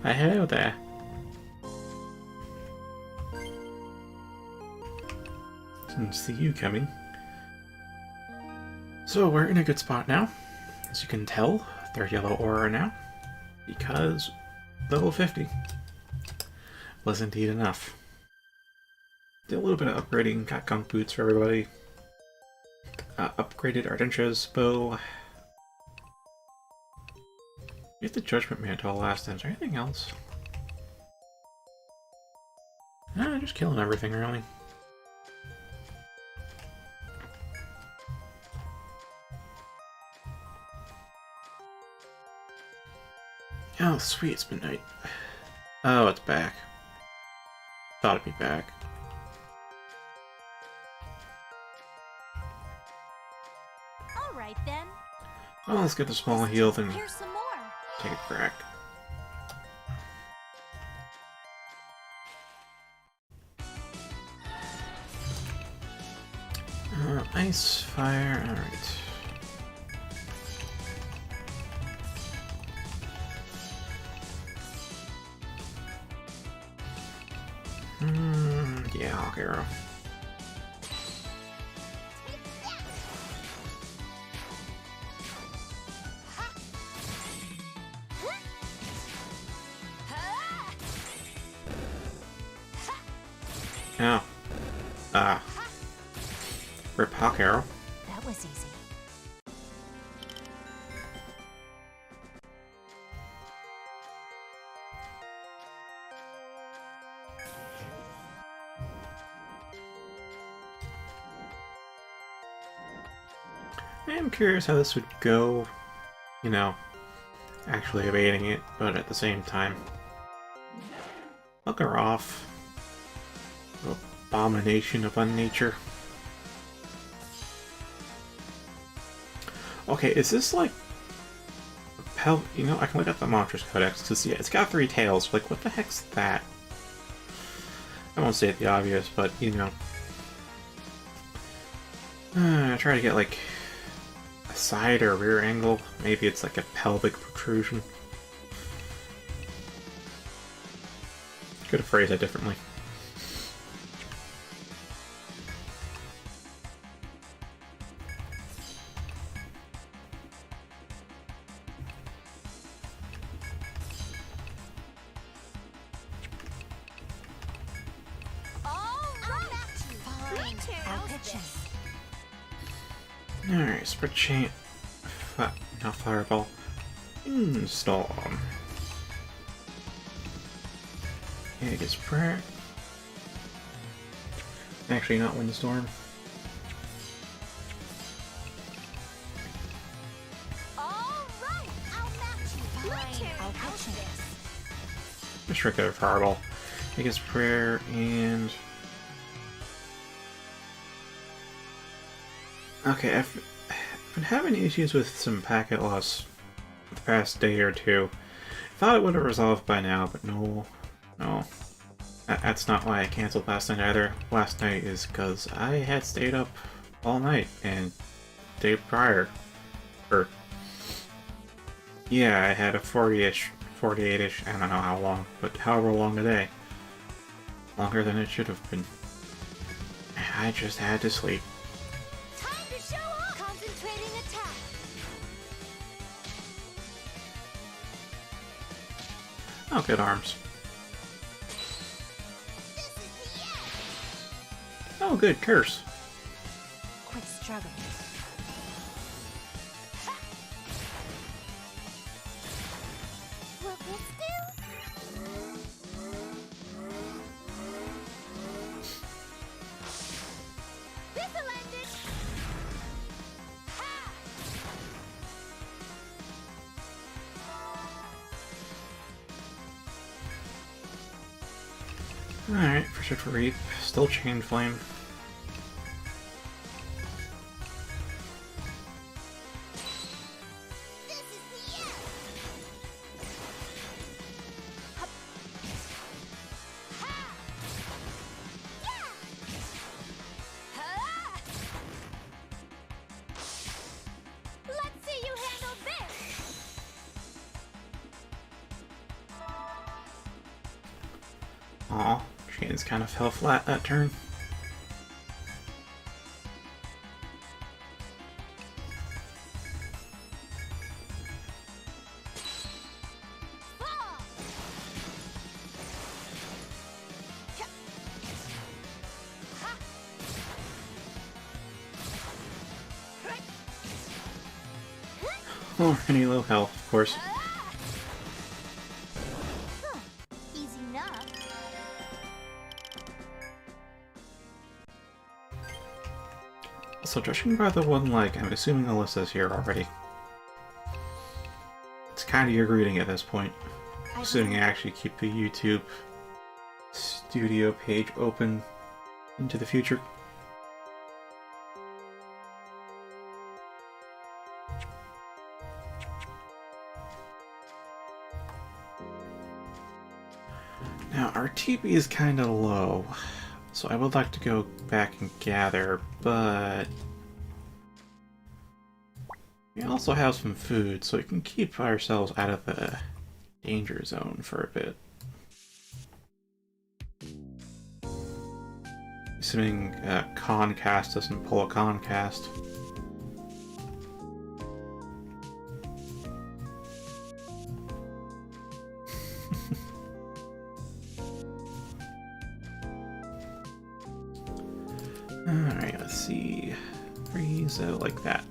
Hello there. Didn't see you coming. So we're in a good spot now. As you can tell, third yellow aura now. Because level 50 was indeed enough. Did a little bit of upgrading, got gunk boots for everybody. Upgraded Ardentia's bow. Get the Judgment Mantle last time. Is there anything else? Just killing everything, really. Oh, sweet, it's midnight. Oh, it's back. Thought it'd be back. Alright then. Well, let's get the small heal, then Here's some more. take a crack. Ice, fire, alright. Yeah, Hawk Arrow. Oh. Rip Hawk Arrow. That was easy. I am curious how this would go, you know, actually evading it, but at the same time. Bugger off. Abomination of unnature. Okay, is this like you know, I can look at the Monstrous Codex to see it. It's got 3 tails. Like, what the heck's that? I won't say it the obvious, but you know. I try to get like a side or rear angle. Maybe it's like a pelvic protrusion. Could have phrased it differently. Alright, spread chain. Not fireball. Install. Yeah, it gets prayer. Actually, not windstorm. Alright, I'll match you. I'll catch this. Just regular fireball. It gets prayer and. Okay, I've been having issues with some packet loss the past day or two. Thought it would have resolved by now, but no. That's not why I canceled last night either. Last night is because I had stayed up all night, and day prior, yeah, I had a 40-ish, 48-ish, I don't know how long, but however long a day. Longer than it should have been. I just had to sleep. Oh, good arms. Oh, good curse. Quit struggling. Will this do? This'll end it. Alright, Pursuit for Reap. Still Chain Flame. Aw, Shane's kind of fell flat that turn. Already low health, of course. Easy enough. So judging by the one like, I'm assuming Alyssa's here already. It's kind of your greeting at this point. Assuming I actually keep the YouTube studio page open into the future. Now, our TP is kind of low, so I would like to go back and gather, but we also have some food, so we can keep ourselves out of the danger zone for a bit. Assuming Concast doesn't pull a Concast. Alright, let's see. Freeze like that.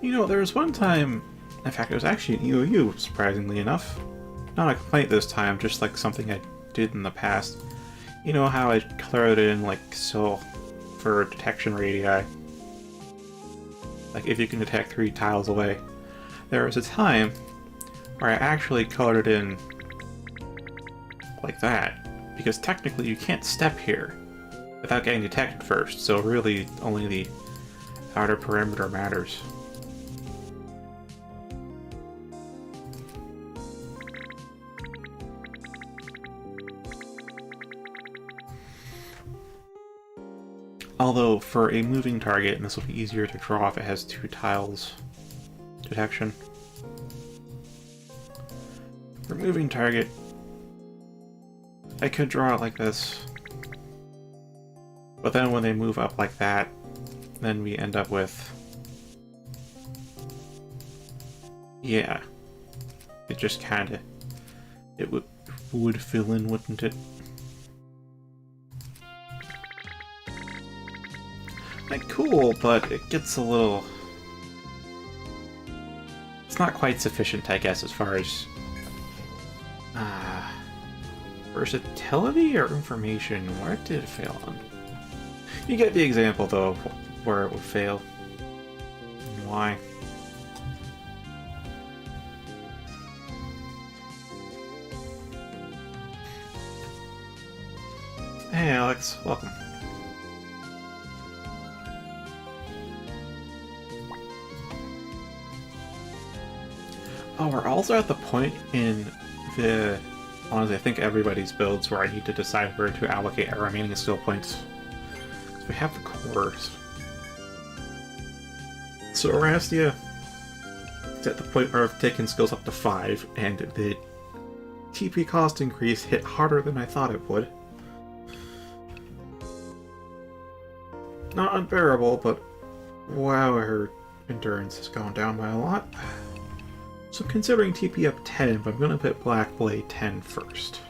You know, there was one time, in fact it was actually an EOU, surprisingly enough. Not a complaint this time, just like something I did in the past. You know how I colored it in like so for detection radii? Like if you can detect 3 tiles away. There was a time where I actually colored it in like that, because technically you can't step here without getting detected first, so really only the outer perimeter matters. Although for a moving target, and this will be easier to draw if it has 2 tiles detection. For moving target, I could draw it like this, but then when they move up like that, then we end up with, yeah, it just kinda, it would fill in, wouldn't it? Like, cool, but it gets a little, it's not quite sufficient, I guess, as far as versatility or information. Where did it fail on? You get the example, though, of where it would fail. And why. Hey, Alex. Welcome. Oh, we're also at the point in the, honestly, I think everybody's builds where I need to decide where to allocate our remaining skill points. So we have the cores. So Erastia is at the point where I've taken skills up to 5, and the TP cost increase hit harder than I thought it would. Not unbearable, but wow, her endurance has gone down by a lot. So considering TP up 10, but I'm going to put Black Blade 10 first.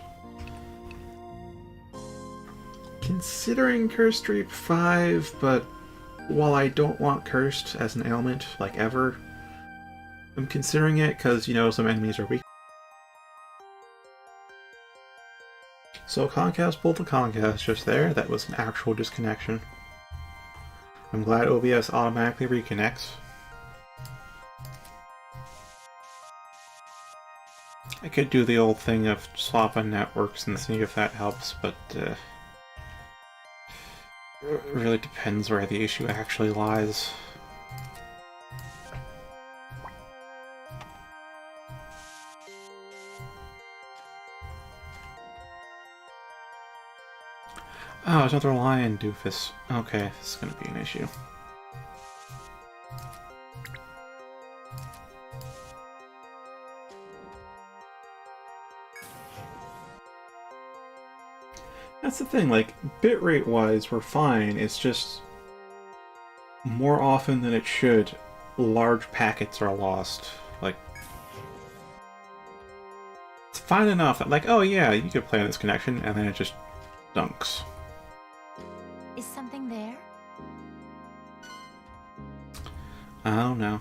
Considering Cursed Reap 5, but while I don't want Cursed as an ailment, like ever, I'm considering it because, you know, some enemies are weak. So Concast pulled the Concast just there. That was an actual disconnection. I'm glad OBS automatically reconnects. I could do the old thing of swapping networks and see if that helps, but it really depends where the issue actually lies. Oh, it's another lion doofus. Okay, this is gonna be an issue. That's the thing, like, bitrate-wise, we're fine. It's just more often than it should, large packets are lost. Like, it's fine enough that, like, oh yeah, you could play on this connection, and then it just dunks. Is something there? I don't know.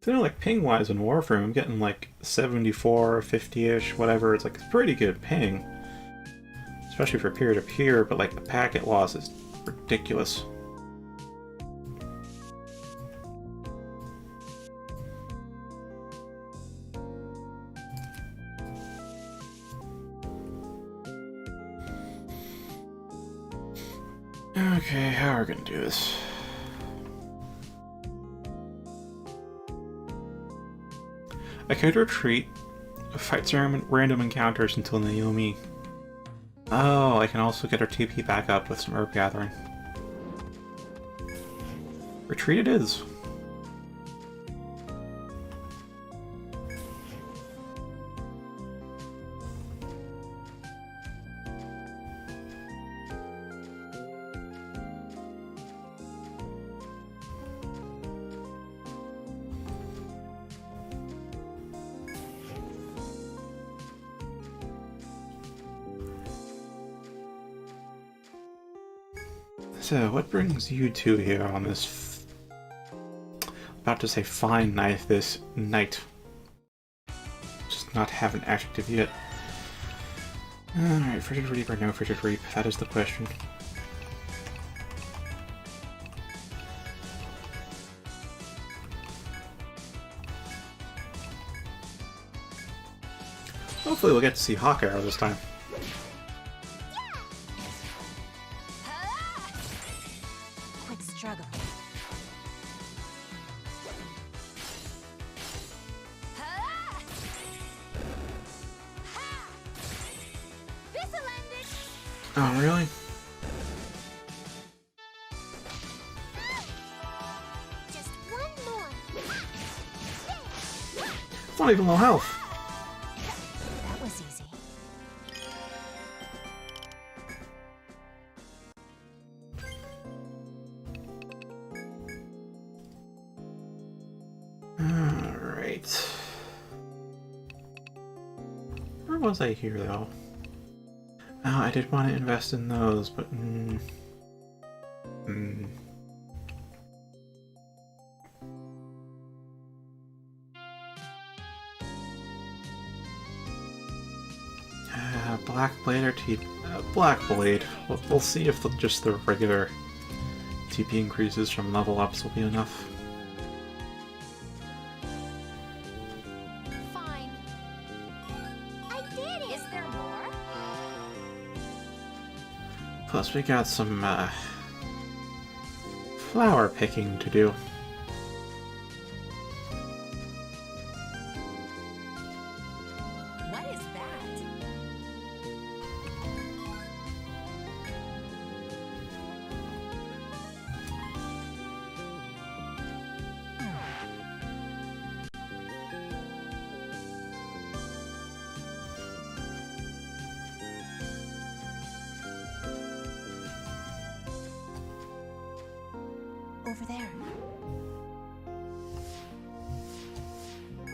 You know, like, ping-wise in Warframe, I'm getting, like, 74, 50-ish, whatever. It's, like, it's pretty good ping. Especially for peer-to-peer, but, like, the packet loss is ridiculous. Okay, how are we gonna do this? I could retreat, fight some random encounters until Naomi. Oh, I can also get her TP back up with some herb gathering. Retreat it is. So, what brings you two here on this about to say fine night this night? Just not have an adjective yet. Alright, Frigid Reap or no Frigid Reap? That is the question. Hopefully we'll get to see Hawk Arrow this time. Quick struggle. Oh, really? Just one more. It's not even low health. That was easy. Alright. Where was I here, though? Oh, I did want to invest in those, but... Black Blade or TP? Black Blade. We'll see if just the regular TP increases from level ups will be enough. Fine. I did it. Is there more? Plus, we got some flower picking to do. What is that? Over there.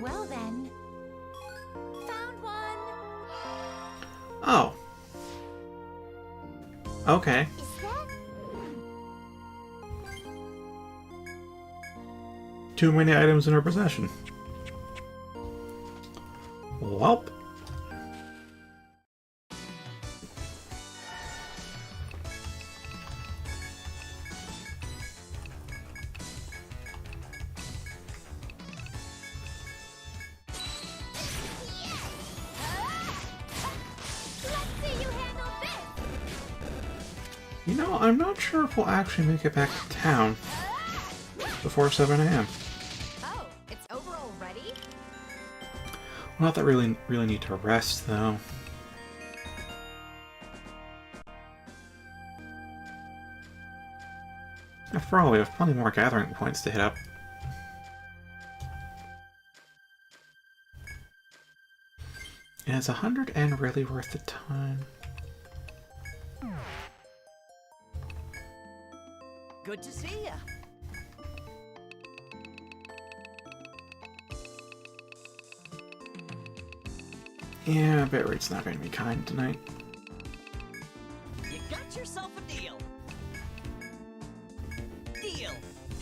Well then. Found one. Oh. Okay. Is that? Too many items in our possession. Welp. Let's see you handle this. You know, I'm not sure if we'll actually make it back to town before 7 AM. Oh, it's over already? Well, not that really need to rest, though. After all, we have plenty more gathering points to hit up. Is 100 N really worth the time? Good to see ya. Yeah, bitrate's not going to be kind tonight. You got yourself a deal. Deal.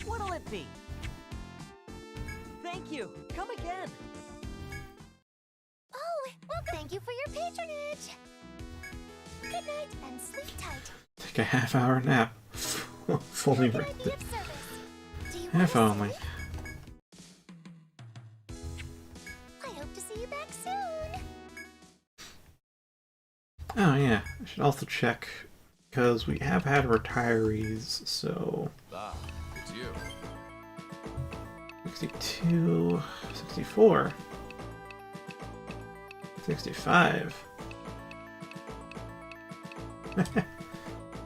What'll it be? Thank you. Come again. Oh, welcome. Thank you for your patronage. Good night and sleep tight. Take a half-hour nap. Fully How can I worth be it. of service? Do you If wanna only. stay? I hope to see you back soon. Oh yeah, I should also check, because we have had retirees, so... Ah, it's you. 62, 64, 65.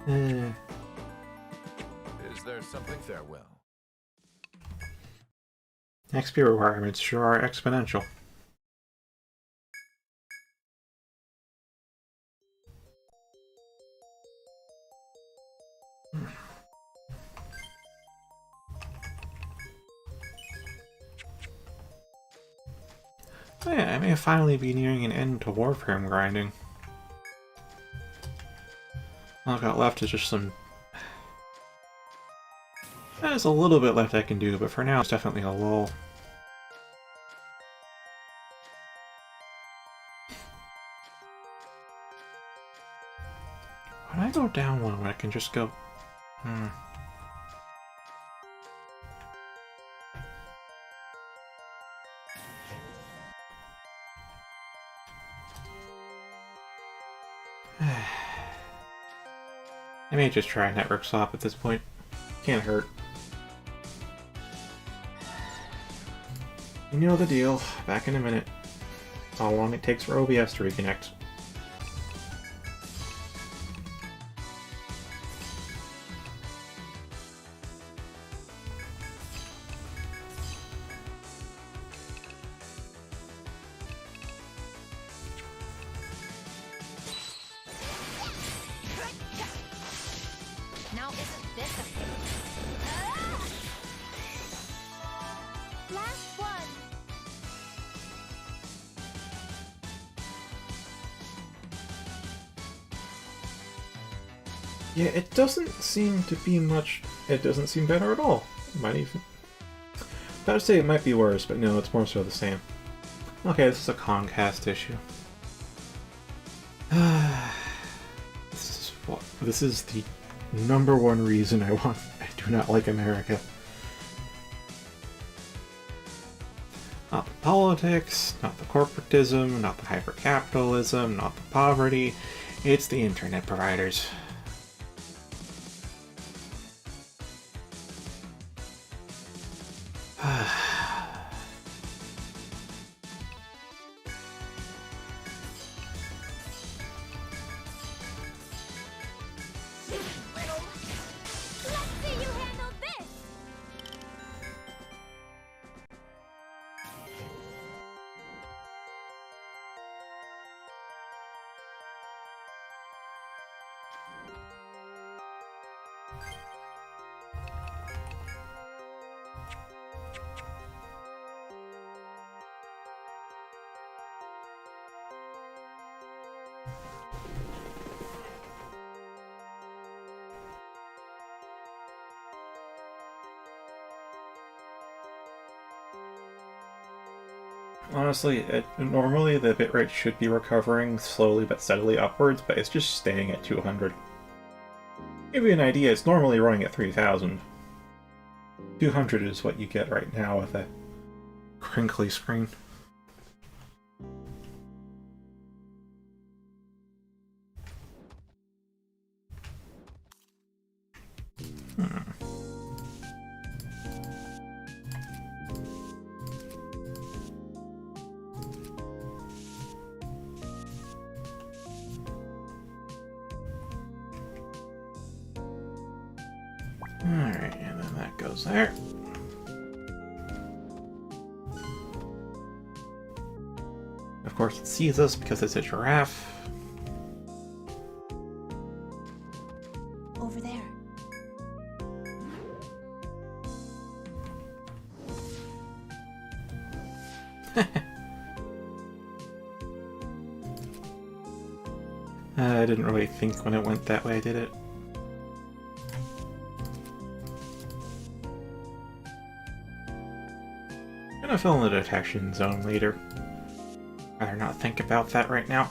Is there something farewell? XP requirements sure are exponential. Oh yeah, I may finally be nearing an end to Warframe grinding. All I've got left is just some... There's a little bit left I can do, but for now it's definitely a lull. When I go down one, I can just go... I may just try a network swap at this point. Can't hurt. You know the deal. Back in a minute. That's how long it takes for OBS to reconnect. Now isn't this a last one? Yeah, it doesn't seem to be much... It doesn't seem better at all. It might even... I would say it might be worse, but no, it's more so the same. Okay, this is a Comcast issue. This is the #1 reason I do not like America. Not the politics, not the corporatism, not the hypercapitalism, not the poverty. It's the internet providers. Let's see you handle this. Honestly, normally the bitrate should be recovering slowly but steadily upwards, but it's just staying at 200. To give you an idea, it's normally running at 3000. 200 is what you get right now with a crinkly screen. Alright, and then that goes there. Of course, it sees us because it's a giraffe. Over there. I didn't really think when it went that way, did it? I'm gonna fill in the detection zone later. Rather not think about that right now.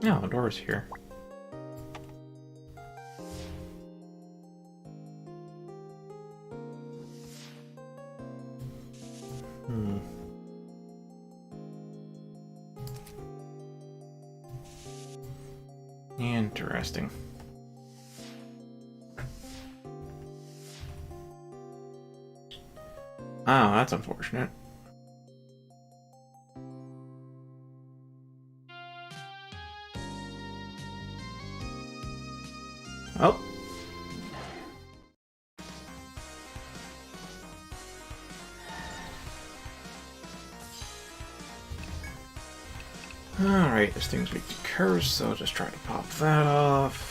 No, the door's here. Interesting. Oh, that's unfortunate. Oh. Alright, this thing's weak to curse, so I'll just try to pop that off.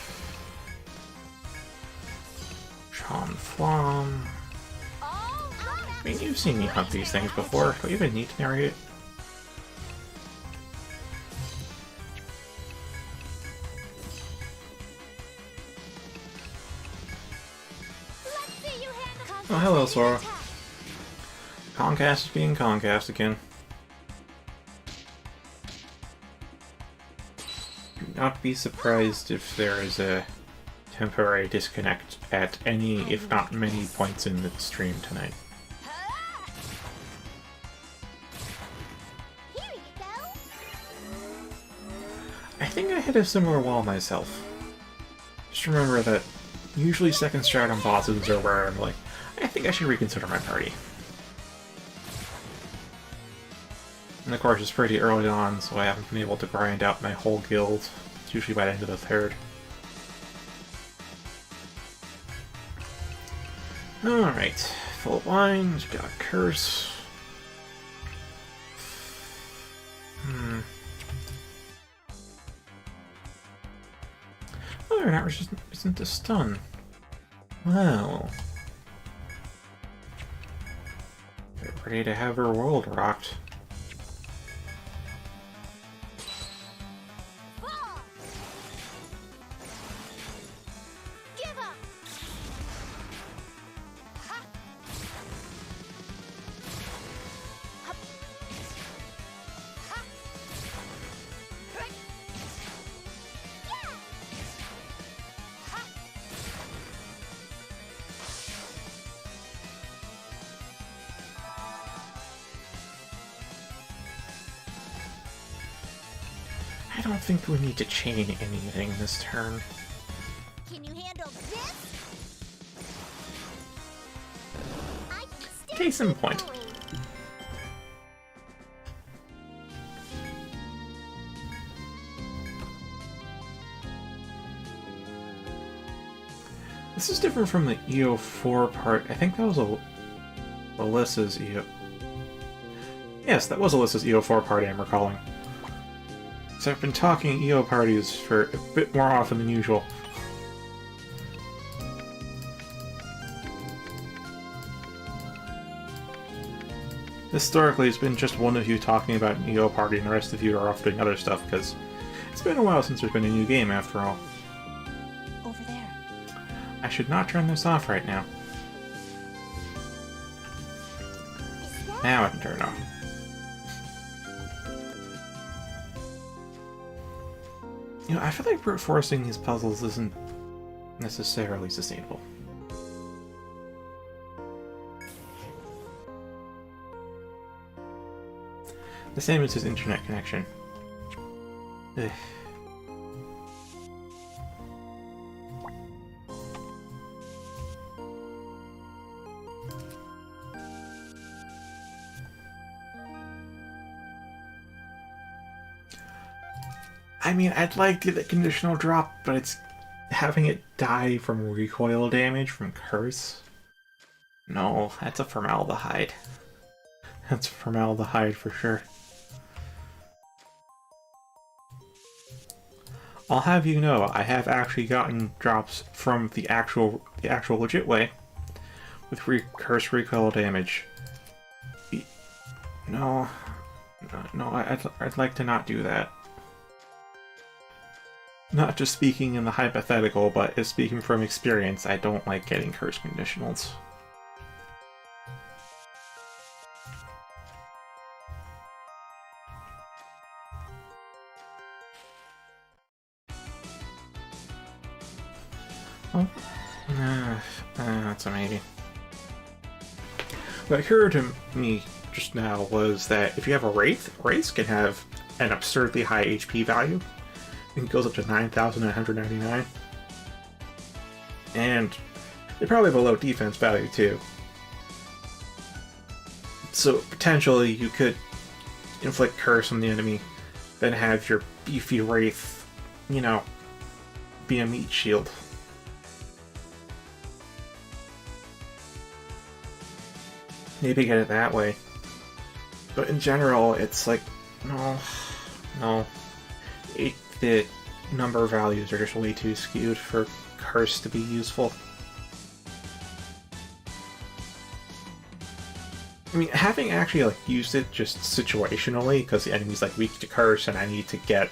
Chom Flom. I mean, you've seen me hunt these things before. Do you even need to narrate it? Oh, hello, Sora. Concast is being Concast again. Do not be surprised if there is a temporary disconnect at any, if not many, points in the stream tonight. Here you go. I think I hit a similar wall myself. Just remember that usually second strat on bosses are where I'm like, I think I should reconsider my party. And of course, it's pretty early on, so I haven't been able to grind out my whole guild. It's usually by the end of the third. Alright, full of wines, got a curse. Oh, you're not resistant to stun. Well. Get ready to have her world rocked. Give up. I don't think we need to chain anything this turn. Can you handle this? I can stand Case in point. bullying. This is different from the EO4 part. I think that was Alyssa's EO... Yes, that was Alyssa's EO4 party I'm recalling. So I've been talking EO parties for a bit more often than usual. Historically, it's been just one of you talking about an EO party and the rest of you are off doing other stuff, because it's been a while since there's been a new game after all. Over there. I should not turn this off right now. Is that Now I can turn it off. You know, I feel like brute forcing these puzzles isn't necessarily sustainable. The same as his internet connection. Ugh. I mean, I'd like to get the conditional drop, but it's having it die from recoil damage from Curse. No, that's a formaldehyde. That's formaldehyde for sure. I'll have you know, I have actually gotten drops from the actual legit way with Curse recoil damage. No, I'd like to not do that. Not just speaking in the hypothetical, but as speaking from experience, I don't like getting Curse conditionals. Oh, that's a maybe. What occurred to me just now was that if you have a Wraiths can have an absurdly high HP value. It goes up to 9,999. And they probably have a low defense value too. So potentially you could inflict Curse on the enemy, then have your beefy Wraith, you know, be a meat shield. Maybe get it that way. But in general, it's like, no. The number values are just way too skewed for Curse to be useful. I mean, having actually like used it just situationally, because the enemy's like weak to Curse and I need to get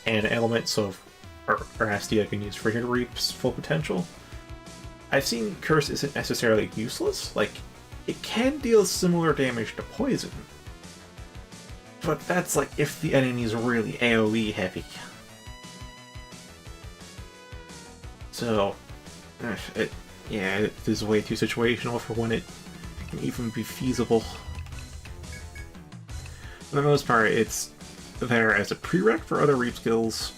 an element so or SD I can use Frigid Reap's full potential. I've seen Curse isn't necessarily useless, like it can deal similar damage to poison. But that's like if the enemy's really AoE heavy. So, it is way too situational for when it can even be feasible. For the most part, it's there as a prereq for other Reap skills,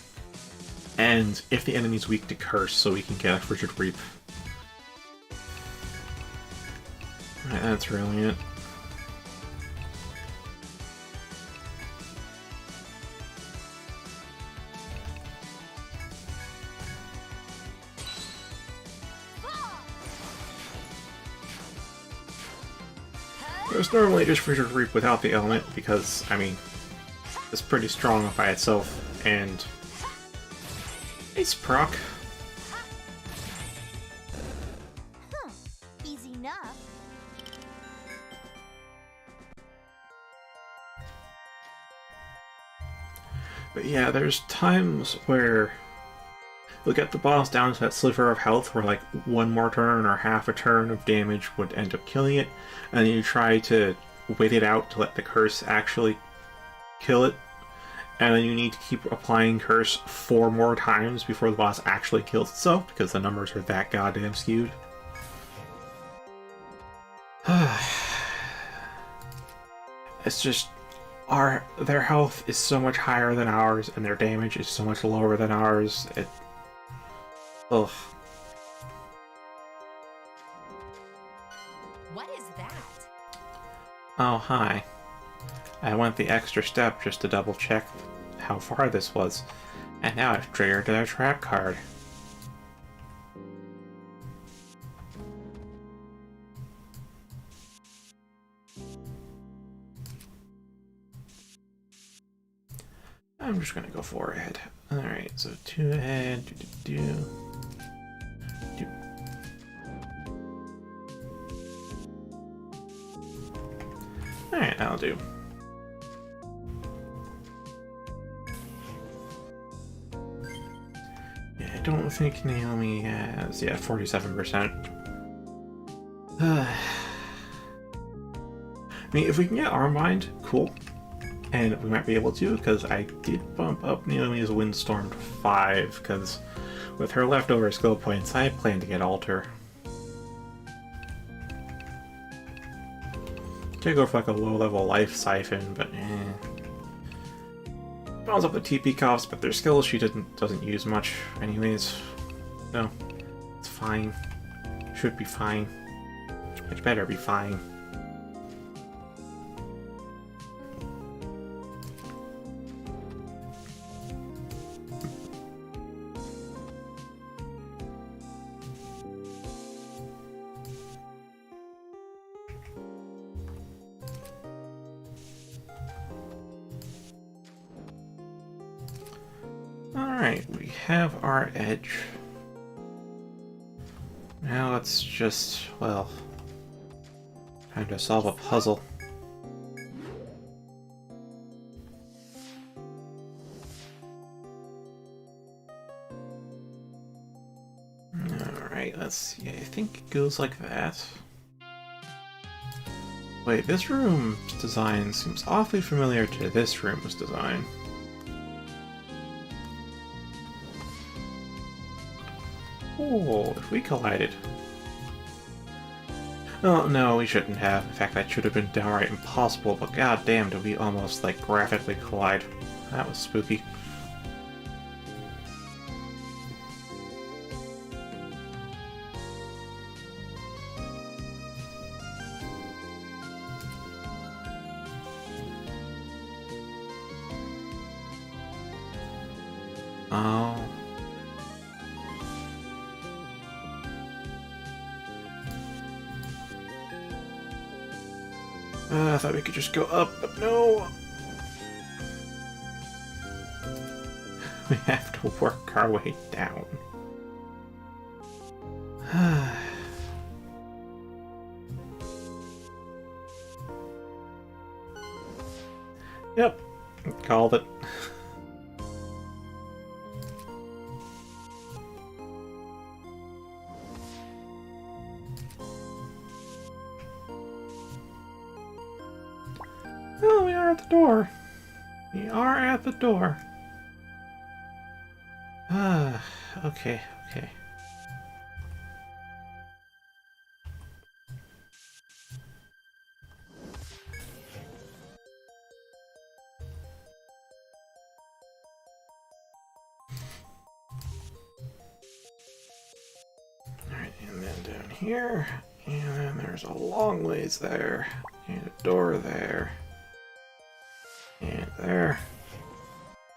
and if the enemy's weak to Curse, so we can get a Frigid Reap. Right, that's really it. There's normally just Frigid Reap without the element, because, I mean, it's pretty strong by itself, and it's proc. Easy enough. But yeah, there's times where you'll get the boss down to that sliver of health where like one more turn or half a turn of damage would end up killing it, and then you try to wait it out to let the Curse actually kill it, and then you need to keep applying Curse 4 more times before the boss actually kills itself, because the numbers are that goddamn skewed. It's just their health is so much higher than ours, and their damage is so much lower than ours. Ugh. What is that? Oh, hi. I went the extra step just to double check how far this was, and now I've triggered their trap card. I'm just gonna go forward. Alright, so 2 ahead, do. Alright, that'll do. Yeah, I don't think Naomi has, 47%. I mean, if we can get Armbind, cool. And we might be able to, because I did bump up Naomi's Windstorm to 5, because with her leftover skill points, I plan to get Alter. Could go for like a low-level Life Siphon, but Bounce up the TP cost, but their skills she doesn't use much anyways. So, it's fine. Should be fine. It better be fine. we have our edge. Now let's just, well, time to solve a puzzle. Alright, let's see. I think it goes like that. Wait, this room's design seems awfully familiar to this room's design. Oh, if we collided. Oh, no, we shouldn't have. In fact, that should have been downright impossible, but goddamn, did we almost, like, graphically collide. That was spooky. Oh. I thought we could just go up, but no! We have to work our way down. Yep, called it. Oh, we are at the door. We are at the door. Okay, okay. Alright, and then down here, and then there's a long ways there, and a door there. And there.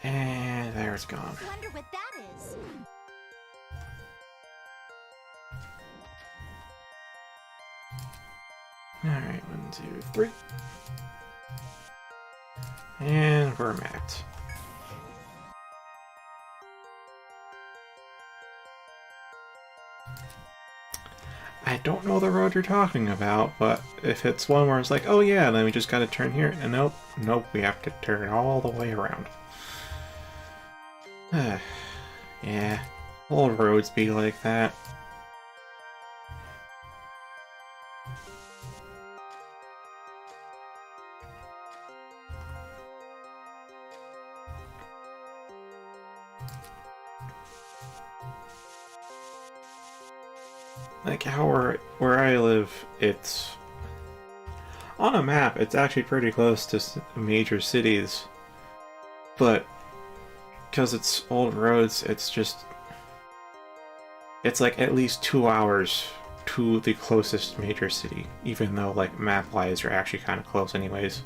And there it's gone. Wonder what that is. Alright, 1, 2, 3. And we're mapped. I don't know the road you're talking about, but if it's one where it's like, oh yeah, then we just gotta turn here, and nope, we have to turn all the way around. Yeah, all roads be like that. Like how where I live, it's on a map. It's actually pretty close to major cities, but because it's old roads, it's like at least 2 hours to the closest major city. Even though like map-wise, you're actually kind of close, anyways.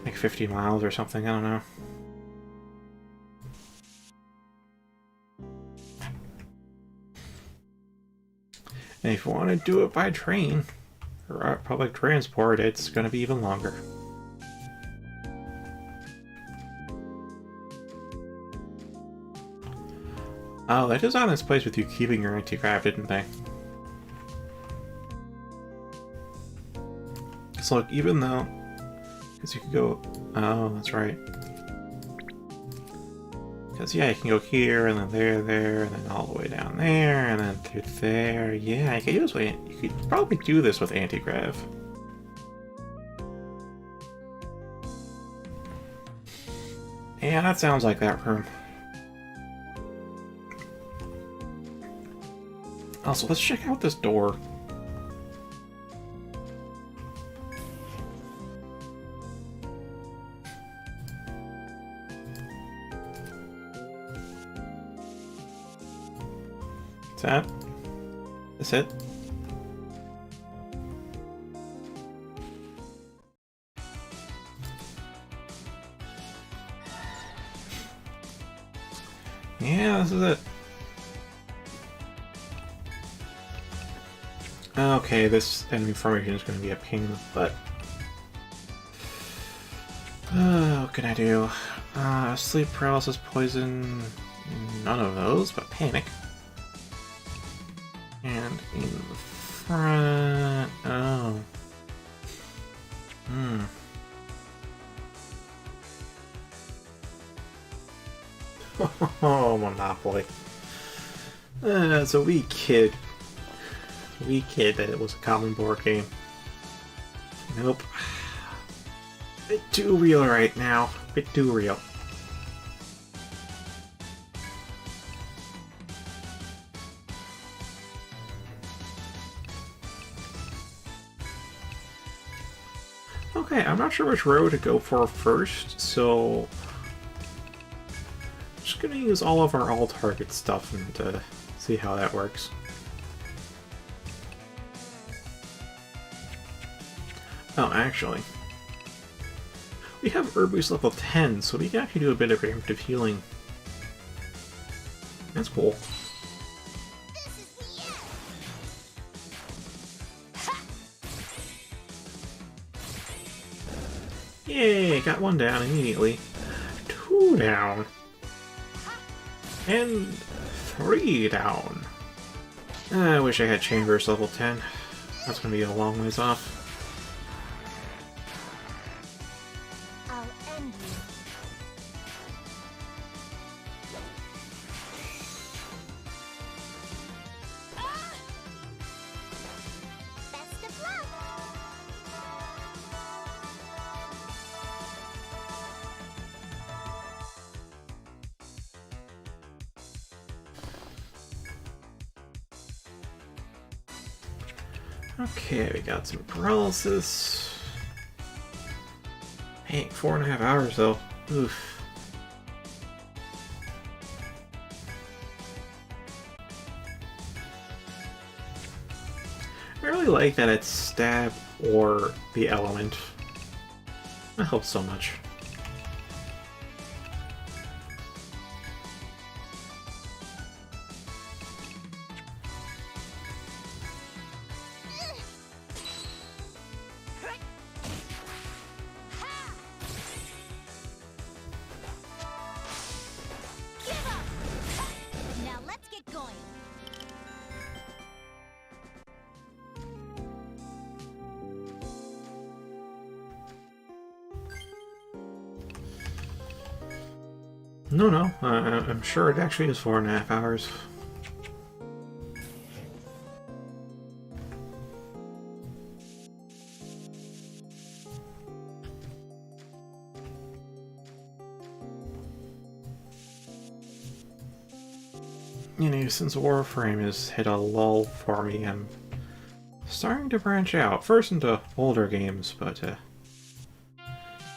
Like 50 miles or something. I don't know. And if you want to do it by train or public transport, it's going to be even longer. Oh, they designed this place with you keeping your anti-grav, didn't they? So look, even though... Because you could go... Oh, that's right. Because, yeah, you can go here, and then there, and then all the way down there, and then through there. Yeah, you could probably do this with anti-grav. Yeah, that sounds like that room. Also, let's check out this door. What's that? Is it? Yeah, this is it. Okay, this enemy formation is going to be a pain in the butt. What can I do? Sleep paralysis, poison. None of those, but panic. And in the front... Oh. Hmm. Oh, Monopoly. It's a wee kid. Wee kid that it was a common board game. Nope. Bit too real right now. Bit too real. Okay, I'm not sure which row to go for first, so I'm just gonna use all of our all-target stuff and see how that works. Oh, actually, we have Herb Boost level 10, so we can actually do a bit of preemptive healing. That's cool. Yay, got one down immediately. 2 down. And 3 down. I wish I had Chambers level 10. That's gonna be a long ways off. I'll end you. Best of luck. Okay, we got some paralysis. Hey, 4.5 hours though. Oof. I really like that it's stab or the element. That helps so much. Give up. Now let's get going. No, I'm sure it actually is 4.5 hours. You know, since Warframe has hit a lull for me, I'm starting to branch out. First into older games, but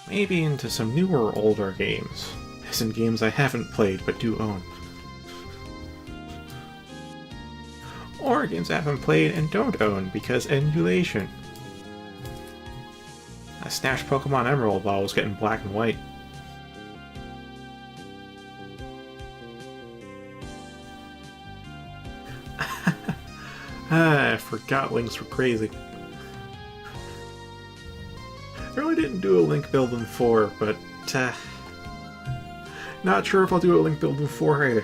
maybe into some newer older games. As in games I haven't played but do own. Or games I haven't played and don't own because emulation. I snatched Pokemon Emerald while I was getting Black and White. I forgot links were crazy. I really didn't do a link build in 4, but not sure if I'll do a link build in 4 either.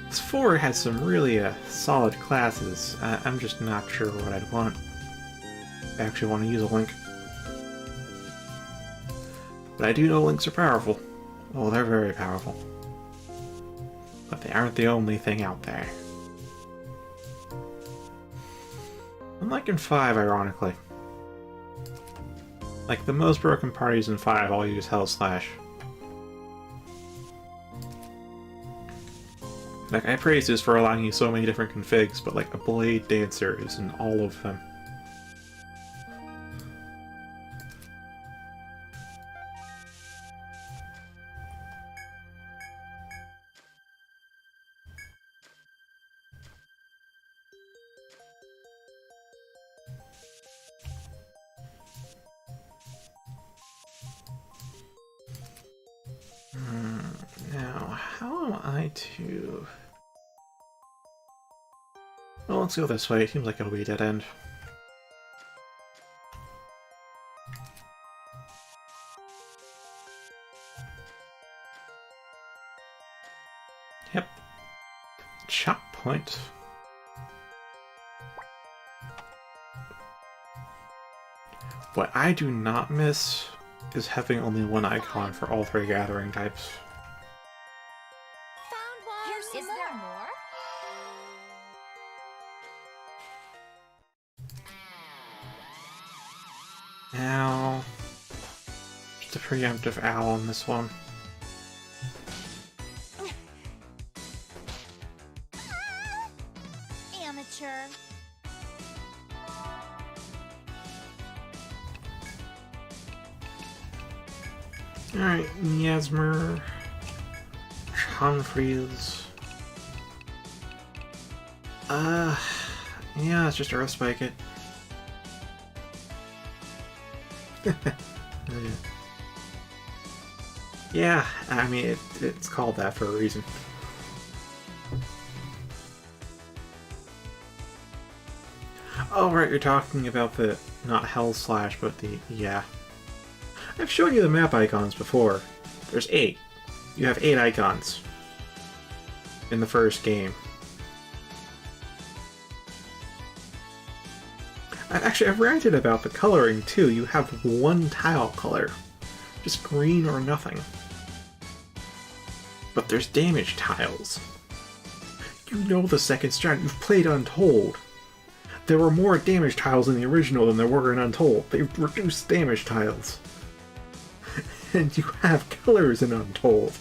This 4 has some really solid classes. I'm just not sure what I'd want. I actually want to use a link. But I do know links are powerful. Oh, they're very powerful. But they aren't the only thing out there. Unlike in 5, ironically. Like, the most broken parties in 5 all use Hell Slash. Like, I praise this for allowing you so many different configs, but like, a Blade Dancer is in all of them. Now, how am I to... Well, let's go this way. It seems like it'll be a dead end. Yep. Chop point. What I do not miss is having only one icon for all three gathering types. Found one. Here's Is some there more. more? Ow. Just a preemptive owl on this one. Amateur. Alright, Miasmer. Chanfreeze. Yeah, it's just Earth Spike it. Yeah, I mean, it's called that for a reason. Oh, right, you're talking about the, not Hell Slash, but the, yeah. I've shown you the map icons before. There's 8. You have 8 icons in the first game. Actually, I've ranted about the coloring too. You have one tile color. Just green or nothing. But there's damage tiles. You know the second strat. You've played Untold. There were more damage tiles in the original than there were in Untold. They've reduced damage tiles. And you have colors in Untold.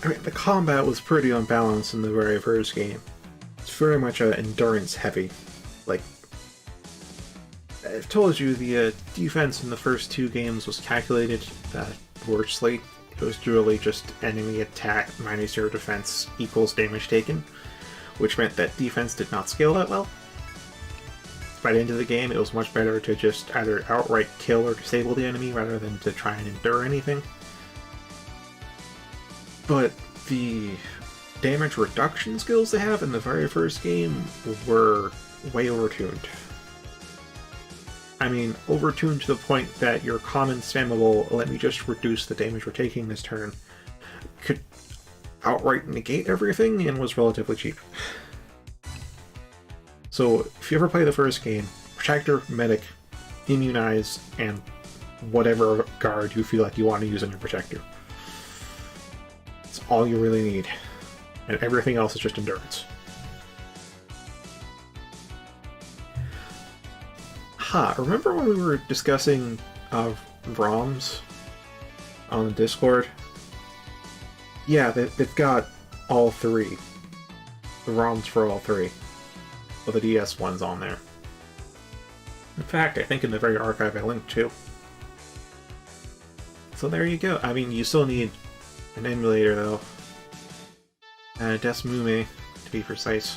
I mean, the combat was pretty unbalanced in the very first game. It's very much endurance heavy. Like, I've told you, the defense in the first 2 games was calculated worsely. It was really just enemy attack minus your defense equals damage taken, which meant that defense did not scale that well. By the end of the game, it was much better to just either outright kill or disable the enemy rather than to try and endure anything. But the damage reduction skills they have in the very first game were way overtuned. I mean, overtuned to the point that your common spammable, let me just reduce the damage we're taking this turn, could outright negate everything and was relatively cheap. So, if you ever play the first game, Protector, Medic, Immunize, and whatever guard you feel like you want to use on your Protector. It's all you really need. And everything else is just endurance. Remember when we were discussing ROMs on the Discord? Yeah, they've got all 3. The ROMs for all 3. Well, the DS one's on there. In fact, I think in the very archive I linked to. So there you go. I mean, you still need an emulator, though. Desmume, to be precise.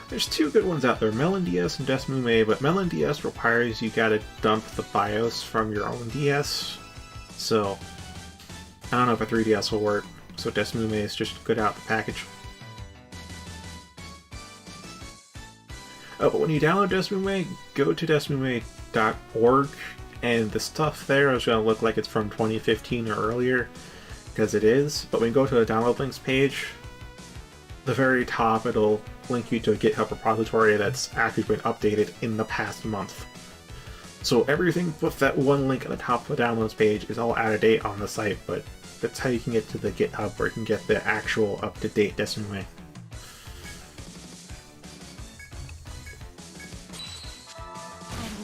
There's 2 good ones out there, Melon DS and Desmume, but Melon DS requires you gotta dump the BIOS from your own DS, so I don't know if a 3DS will work, so Desmume is just good out the package. Oh, but when you download Desmume, go to desmume.org, and the stuff there is going to look like it's from 2015 or earlier, because it is, but when you go to the download links page, the very top it'll link you to a GitHub repository that's actually been updated in the past month. So everything with that one link at the top of the downloads page is all out of date on the site, but that's how you can get to the GitHub where you can get the actual up-to-date Desmume.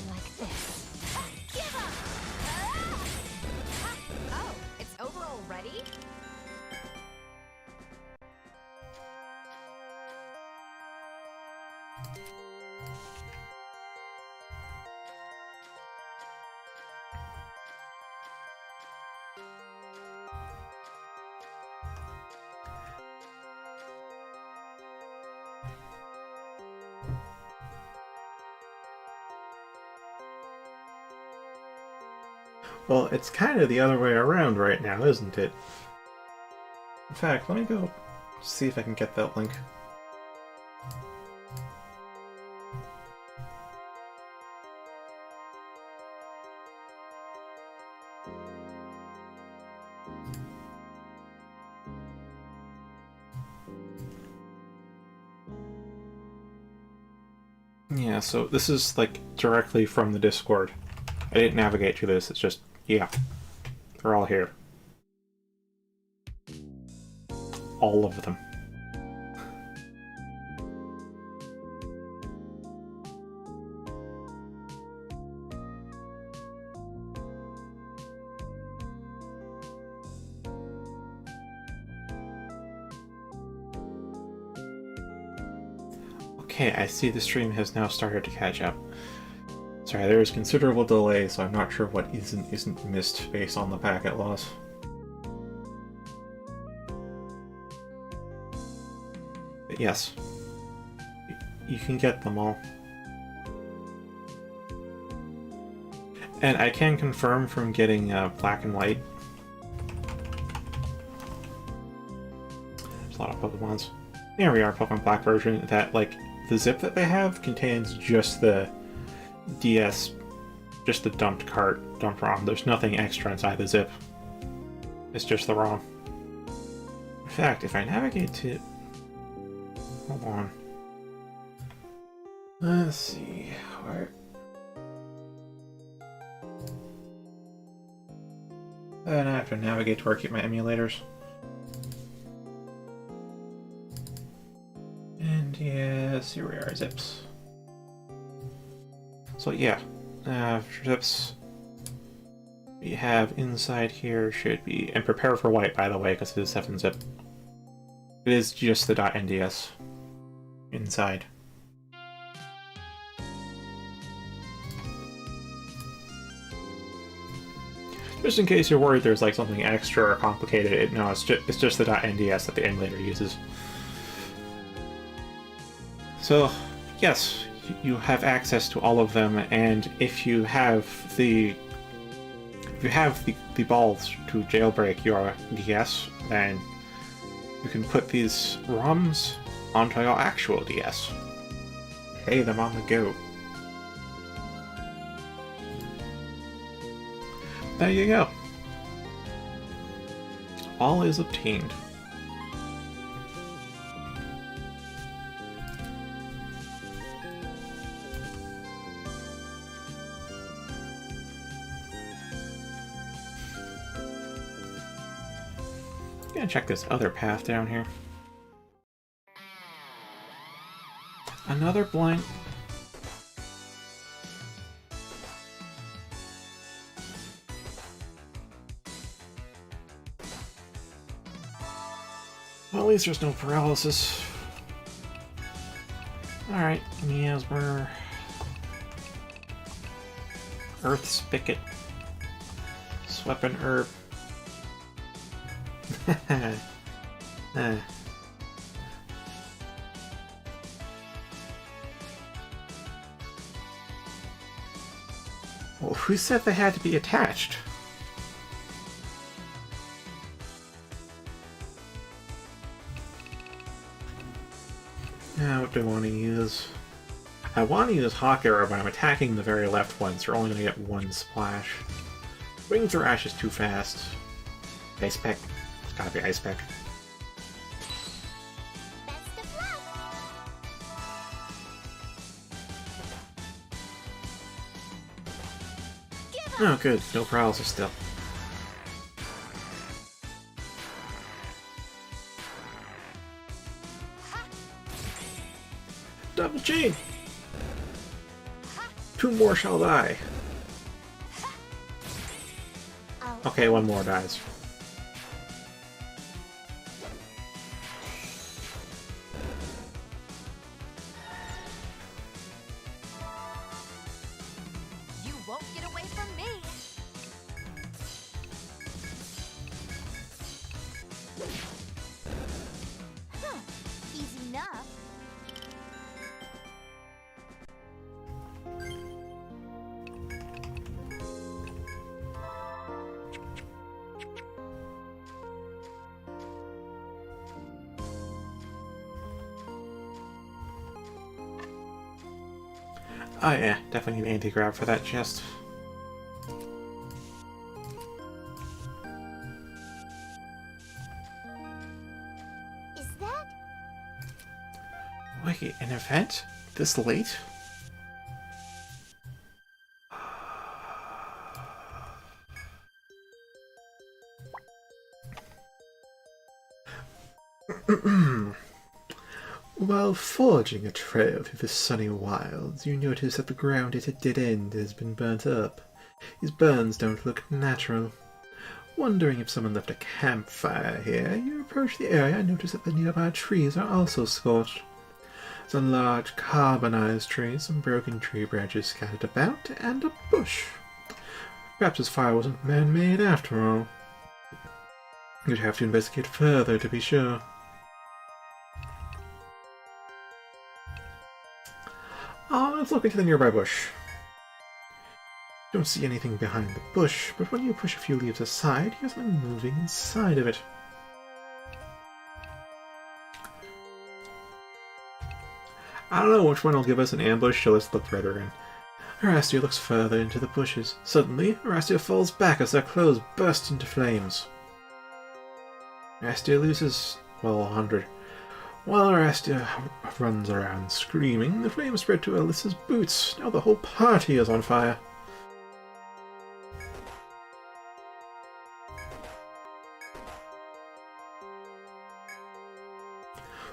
Like this. Give up! Oh, it's over already? Well, it's kind of the other way around right now, isn't it? In fact, let me go see if I can get that link. Yeah, so this is like directly from the Discord. I didn't navigate to this, it's just, yeah. They're all here. All of them. Okay, I see the stream has now started to catch up. Sorry, there is considerable delay, so I'm not sure what isn't missed based on the packet loss. But yes, you can get them all. And I can confirm from getting black and white. There's a lot of Pokemons. Here we are, Pokemon Black version, that, like, the zip that they have contains just the DS, just the dumped ROM. There's nothing extra inside the zip. It's just the ROM. In fact, if I navigate to... Hold on. Let's see... Where... And I have to navigate to where I keep my emulators. And yes, here we are, zips. So yeah, for zips, we have inside here should be, and prepare for white, by the way, because it is 7-zip. It is just the .nds inside. Just in case you're worried there's like something extra or complicated, no, it's just the .nds that the emulator uses. So, yes, you have access to all of them, and if you have the balls to jailbreak your DS, then you can put these ROMs onto your actual DS. Play them on the go. There you go. All is obtained. Gonna check this other path down here. Another blind. Well, at least there's no paralysis. Alright, Miasmer. Earth Spigot. Sweepin Herb. Well, who said they had to be attached? Now, what do I want to use? I want to use Hawk Arrow, but I'm attacking the very left one, so you're only going to get one splash. Wing Thrash is too fast. Ice Peck. It's gotta be Ice Peck. Best of luck. Oh, good. No paralysis still. Double chain! 2 more shall die. Okay, 1 more dies. You won't get away from me. Huh. Easy enough. Oh yeah, definitely an anti-grab for that chest. Is that? Wait, an event? This late? While forging a trail through the sunny wilds, you notice that the ground at a dead end has been burnt up. These burns don't look natural. Wondering if someone left a campfire here, you approach the area and notice that the nearby trees are also scorched. Some large carbonized trees, some broken tree branches scattered about, and a bush. Perhaps this fire wasn't man-made after all. You'd have to investigate further to be sure. Let's look into the nearby bush. Don't see anything behind the bush, but when you push a few leaves aside, you hear something moving inside of it. I don't know which one will give us an ambush, so let's look further in. Erastia looks further into the bushes. Suddenly, Erastia falls back as their clothes burst into flames. Erastia loses, well, 100. While Erastia runs around screaming, the flames spread to Alyssa's boots. Now the whole party is on fire.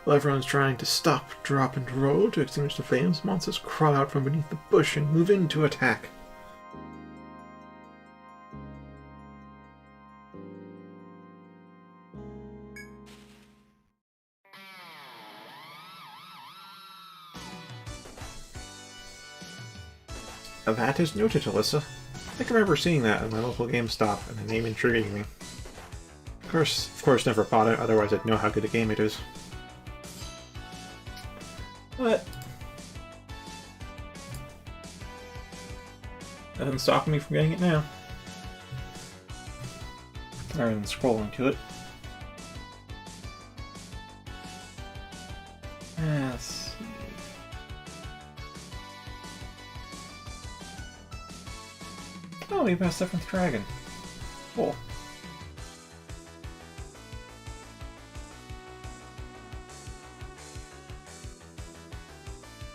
While everyone's trying to stop, drop, and roll to extinguish the flames, monsters crawl out from beneath the bush and move in to attack. That is noted, Alyssa. I think I remember seeing that in my local GameStop, and the name intriguing me. Of course, never bought it, otherwise I'd know how good a game it is. But nothing stopping me from getting it now. Rather than scrolling to it. Let's see. Oh, we passed 7th Dragon. Cool.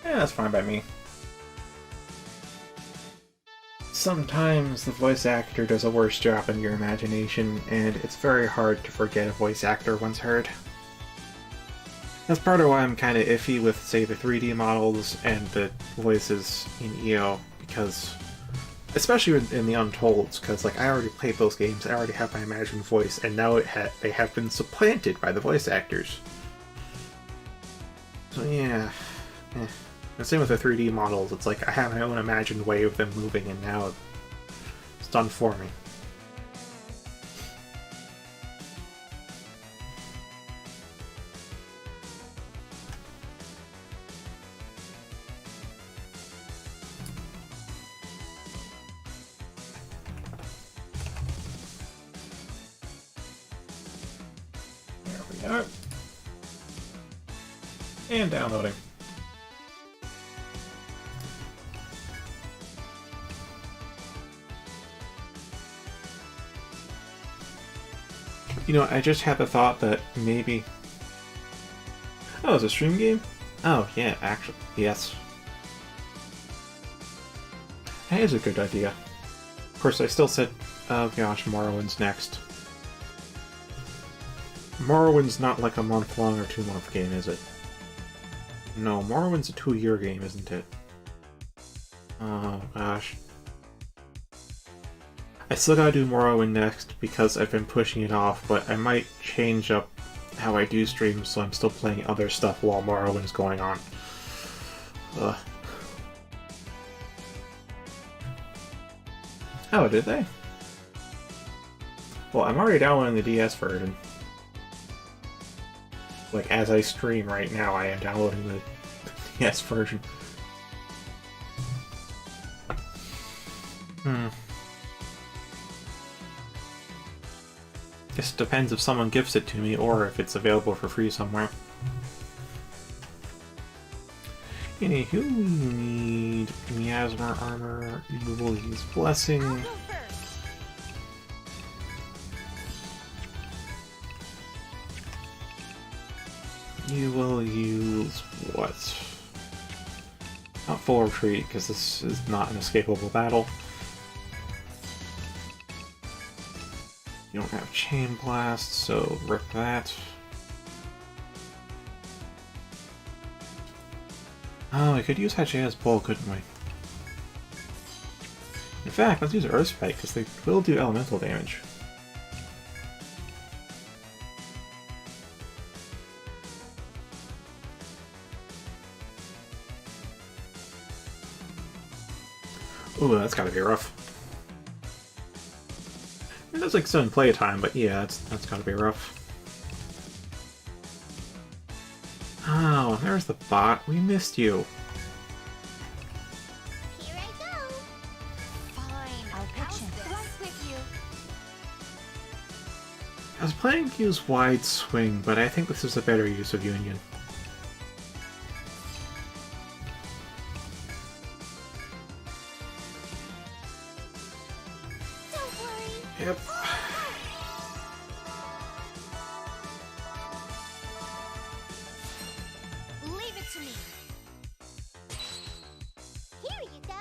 Yeah, that's fine by me. Sometimes the voice actor does a worse job than your imagination, and it's very hard to forget a voice actor once heard. That's part of why I'm kind of iffy with, say, the 3D models and the voices in EO, because... especially in the Untolds, because like I already played those games, I already have my imagined voice, and now they have been supplanted by the voice actors. So yeah, the same with the 3D models. It's like I have my own imagined way of them moving, and now it's done for me. And downloading. You know, I just had the thought that maybe... Oh, it's a stream game? Oh, yeah, actually, yes. That is a good idea. Of course, I still said, oh gosh, Morrowind's next. Morrowind's not like a month-long or 2-month game, is it? No, Morrowind's a 2-year game, isn't it? Oh, gosh. I still gotta do Morrowind next because I've been pushing it off, but I might change up how I do streams so I'm still playing other stuff while Morrowind's going on. Ugh. Oh, did they? Well, I'm already downloading the DS version. Like, as I stream right now, I am downloading the DS version. Just depends if someone gifts it to me or if it's available for free somewhere. Anywho, you need miasma armor. You will use blessing. I'll go first. You will use what? Not full retreat, because this is not an escapable battle. You don't have chain blast, so rip that. Oh, we could use Hachia's bowl, couldn't we? In fact, let's use Earth Spike, because they will do elemental damage. Ooh, that's gotta be rough. It does like some playtime, but yeah, that's gotta be rough. Oh, there's the bot. We missed you. Here I go. Fine, I'll pitch in. Right with you. I was planning to use Wide Swing, but I think this is a better use of Union. Don't worry. Yep. Leave it to me. Here you go.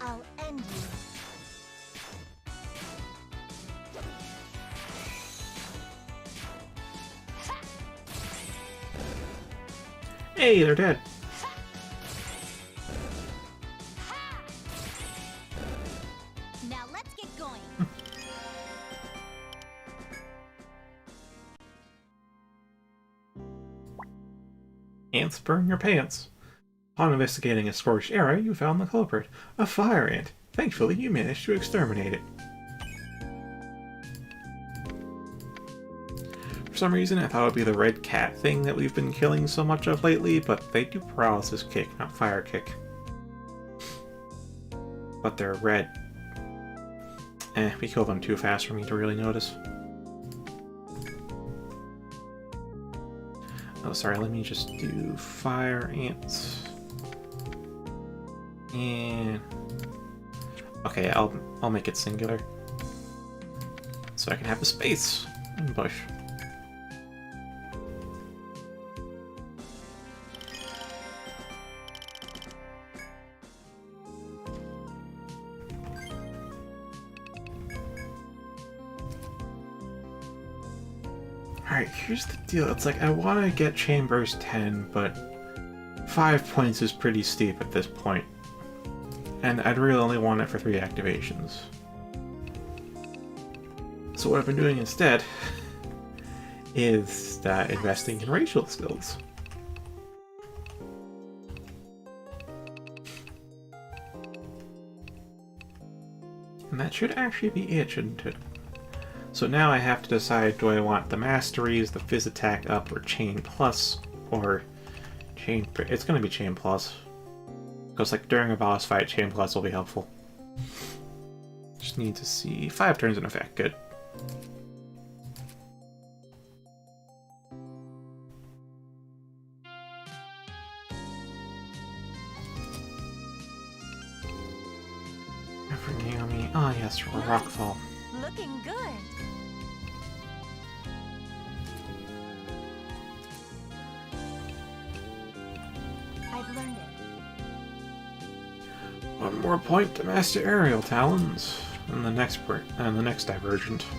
I'll end you. Hey, they're dead. Now let's get going. Ants burn your pants. Upon investigating a scorched area, you found the culprit, a fire ant. Thankfully, you managed to exterminate it. For some reason, I thought it would be the red cat thing that we've been killing so much of lately, but they do paralysis kick, not fire kick. But they're red. We killed them too fast for me to really notice. Oh, sorry, let me just do fire ants. And... okay, I'll make it singular. So I can have a space in bush. Alright, here's the deal. It's like, I want to get Chambers 10, but 5 points is pretty steep at this point. And I'd really only want it for 3 activations. So what I've been doing instead is investing in racial skills. And that should actually be it, shouldn't it? So now I have to decide, do I want the Masteries, the Fizz Attack up, or Chain Plus, or Chain... it's gonna be Chain Plus. Because like during a boss fight, Chain Plus will be helpful. Just need to see 5 turns in effect, good. Naomi, ah yes, Rockfall. Looking good. I've learned it. One more point to master aerial talons, and the next divergence.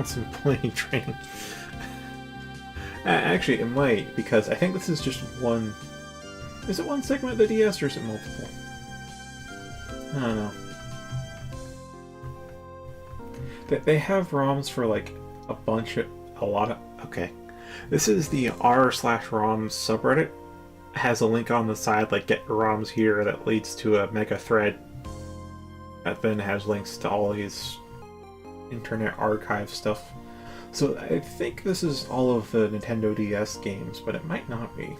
Some plane training. Actually, it might, because I think this is just one... is it one segment of the DS, or is it multiple? I don't know. They have ROMs for, like, a lot of... okay. This is the r/ROMs subreddit. It has a link on the side, like, get your ROMs here, that leads to a mega thread that then has links to all these Internet Archive stuff. So I think this is all of the Nintendo DS games, but it might not be.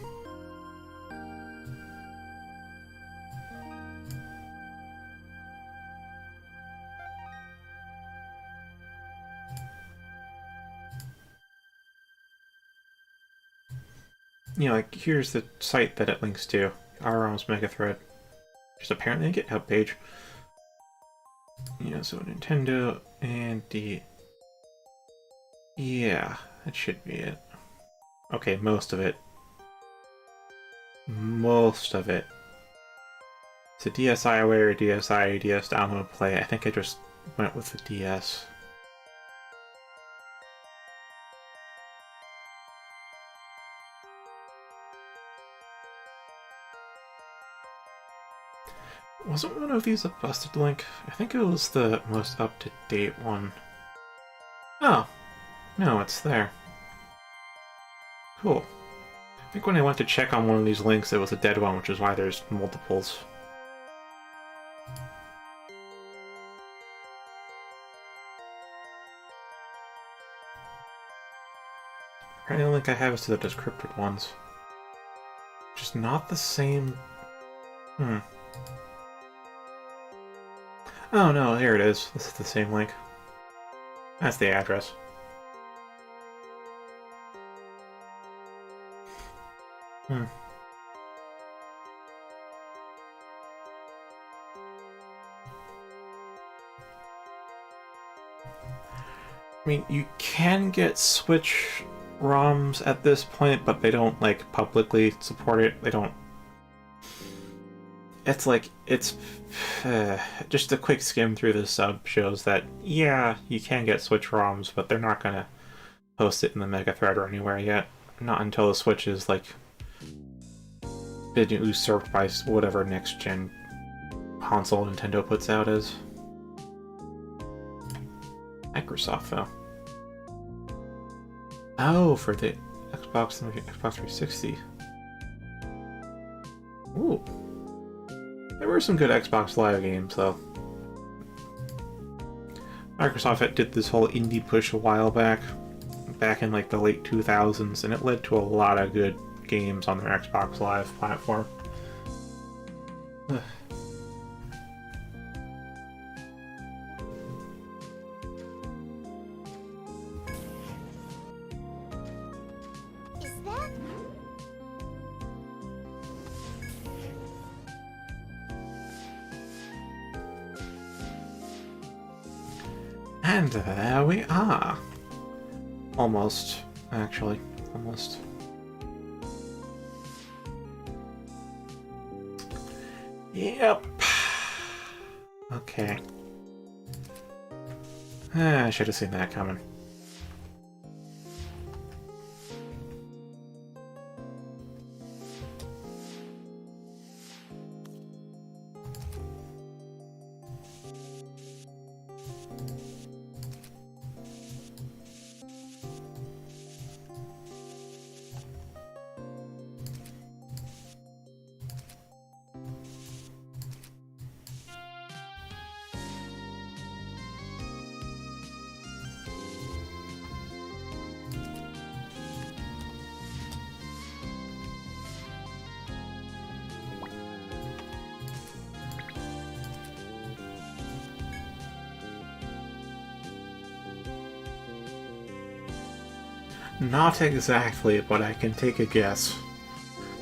You know, like, here's the site that it links to, ROM's Mega Thread, which is apparently a GitHub page. Yeah, so Nintendo and the... Yeah, that should be it. Okay, most of it. Most of it. So DSi Aware, DSi, DS Download Play. I think I just went with the DS. Wasn't one of these a busted link? I think it was the most up-to-date one. Oh. No, it's there. Cool. I think when I went to check on one of these links, it was a dead one, which is why there's multiples. The only link I have is to the decrypted ones. Which is not the same... Oh no, here it is. This is the same link. That's the address. I mean, you can get Switch ROMs at this point, but they don't, like, publicly support it. They don't... It's like, it's... just a quick skim through the sub shows that, yeah, you can get Switch ROMs, but they're not gonna host it in the Mega Thread or anywhere yet. Not until the Switch is, like, been usurped by whatever next-gen console Nintendo puts out is. Microsoft, though. Oh, for the Xbox 360. Ooh. There were some good Xbox Live games, though. Microsoft did this whole indie push a while back in like the late 2000s, and it led to a lot of good games on their Xbox Live platform. Is that... And there we are. Almost, actually. Almost. Yep. Okay. I should have seen that coming. Not exactly, but I can take a guess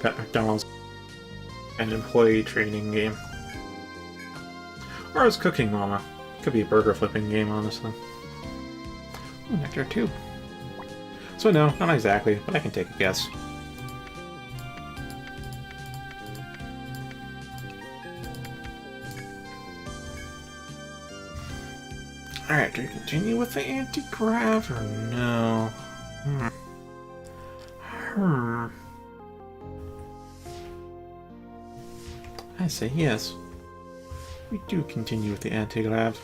that McDonald's an employee training game. Or it's Cooking Mama. Could be a burger flipping game, honestly. Ooh, Nectar 2. So no, not exactly, but I can take a guess. Alright, do you continue with the anti-grav or no? I say yes. We do continue with the anti-grav.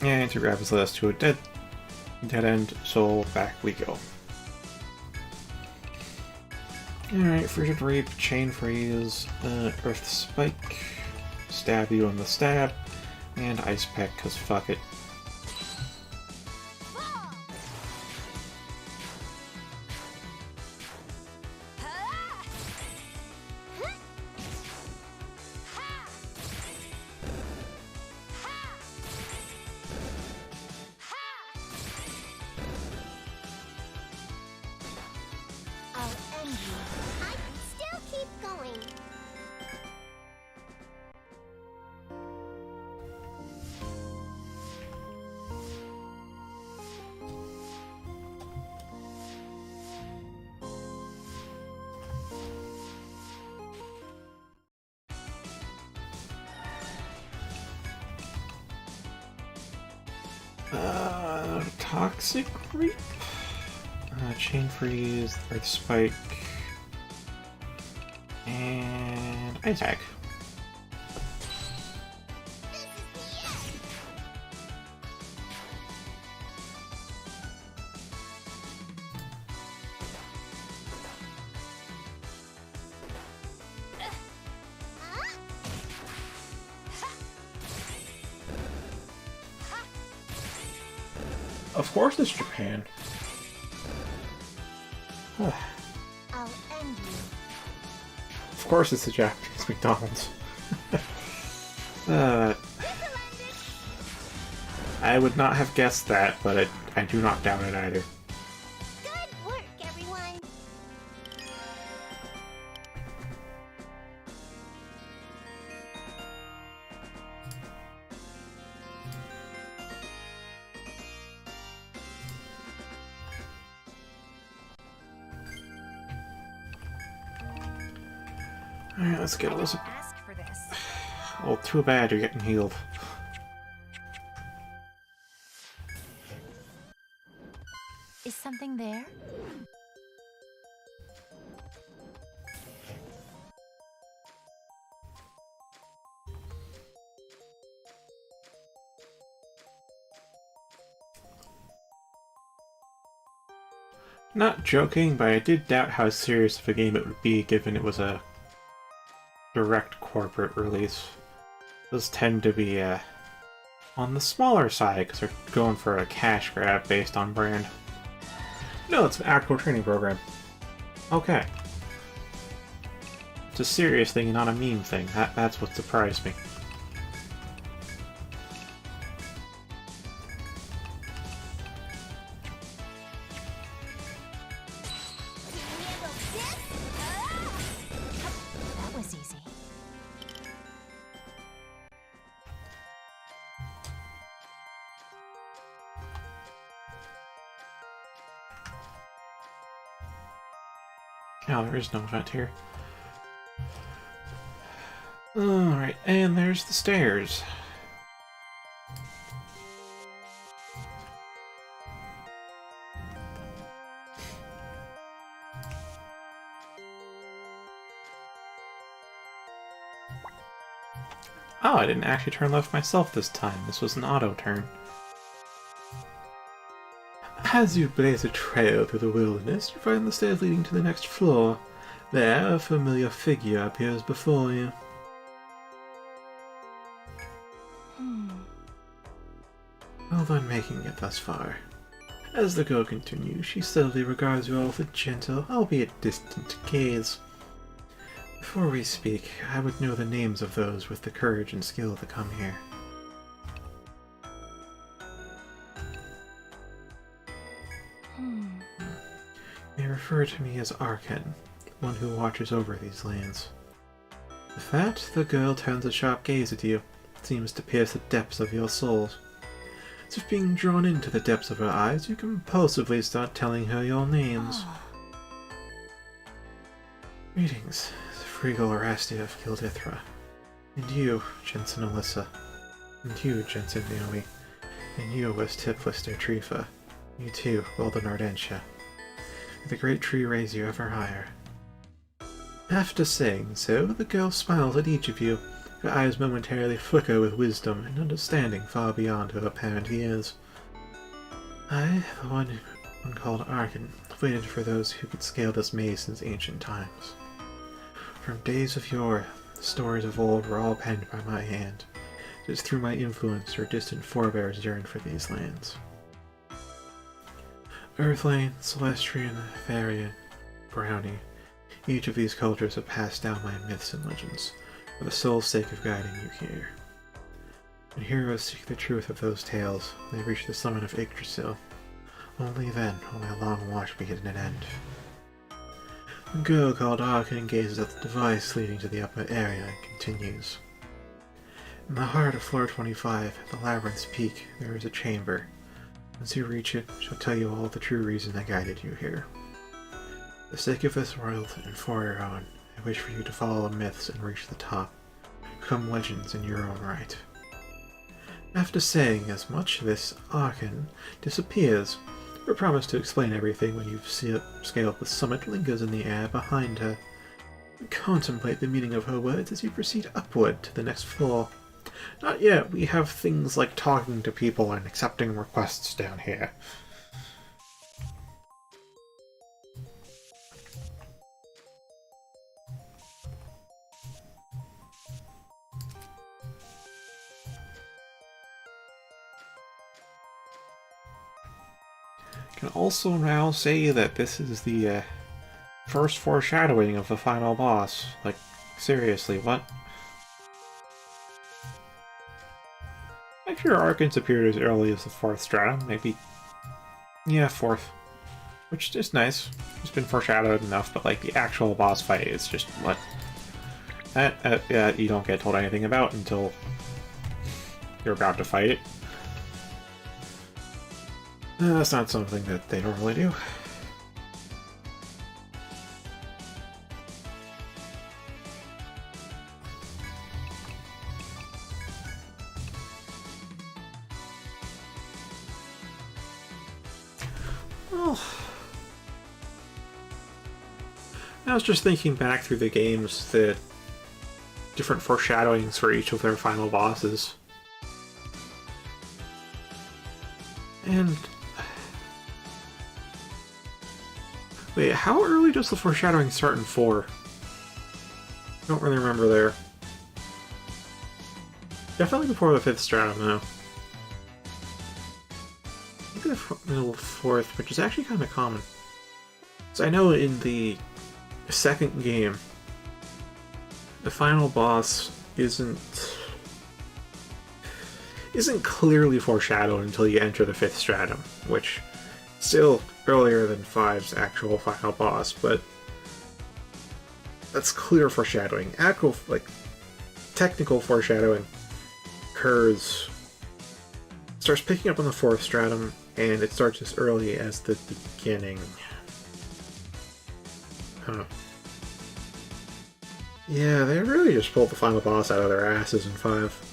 Yeah, anti-grav has led us to a dead end, so back we go. Alright, Frigid Rape, Chain Freeze, Earth Spike. stab you in the stab, and Ice Peck, cause fuck it. I'll end you. I can still keep going. Toxic Reap? Chain Freeze, Earth Spike, and Ice Pack. Of course it's Japan. I'll end you. Of course it's the Japanese McDonald's. I would not have guessed that, but I do not doubt it either. Good work, everyone. Alright, let's get Elizabeth. Ask for this. Oh, too bad you're getting healed. Is something there? Not joking, but I did doubt how serious of a game it would be given it was a direct corporate release. Those tend to be on the smaller side because they're going for a cash grab based on brand. No, it's an actual training program. Okay. It's a serious thing and not a meme thing. That's what surprised me. That was easy. Oh, there is no event here. Alright, and there's the stairs. Oh, I didn't actually turn left myself this time. This was an auto turn. As you blaze a trail through the wilderness, you find the stairs leading to the next floor. There, a familiar figure appears before you. Well done making it thus far. As the girl continues, she steadily regards you all with a gentle, albeit distant, gaze. Before we speak, I would know the names of those with the courage and skill to come here. They refer to me as Arkan, one who watches over these lands. With that, the girl turns a sharp gaze at you. It seems to pierce the depths of your souls. As if being drawn into the depths of her eyes, you compulsively start telling her your names. Greetings, Fregal Orastia of Gildithra. And you, Jensen Alyssa. And you, Jensen Naomi. And you, West Tipflister Trifa. You too, Golden Ardentia. May the great tree raise you ever higher. After saying so, the girl smiles at each of you. Her eyes momentarily flicker with wisdom and understanding far beyond her apparent years. I, the one called Arkan, waited for those who could scale this maze since ancient times. From days of yore, The stories of old were all penned by my hand. It is through my influence our distant forebears yearned for these lands. Earthling, Celestian, Therian, Brownie, each of these cultures have passed down my myths and legends, for the sole sake of guiding you here. When heroes seek the truth of those tales, they reach the summit of Yggdrasil. Only then will my long watch be at an end. The girl called Arkan gazes at the device leading to the upper area and continues. In the heart of floor 25, at the labyrinth's peak, there is a chamber. Once you reach it, she'll tell you all the true reason I guided you here. For the sake of this world, and for your own, I wish for you to follow the myths and reach the top. Become legends in your own right. After saying as much, this Arkan disappears. Her promise to explain everything when you've scaled the summit lingers in the air behind her. Contemplate the meaning of her words as you proceed upward to the next floor. Not yet, we have things like talking to people and accepting requests down here. Can also now say that this is the first foreshadowing of the final boss. Like, seriously, what? I'm sure Arkans appeared as early as the 4th stratum, maybe. Yeah, 4th. Which is nice. It's been foreshadowed enough, but like the actual boss fight is just what? That you don't get told anything about until you're about to fight it. That's not something that they normally do. Well, I was just thinking back through the games, the different foreshadowings for each of their final bosses. And wait, how early does the foreshadowing start in 4? I don't really remember there. Definitely before the 5th stratum, though. I think the middle of 4th, which is actually kind of common. So I know in the 2nd game, the final boss isn't clearly foreshadowed until you enter the 5th stratum, which still earlier than 5's actual final boss, but that's clear foreshadowing. Actual, like, technical foreshadowing starts picking up on the 4th stratum, and it starts as early as the beginning. Huh. Yeah, they really just pulled the final boss out of their asses in 5.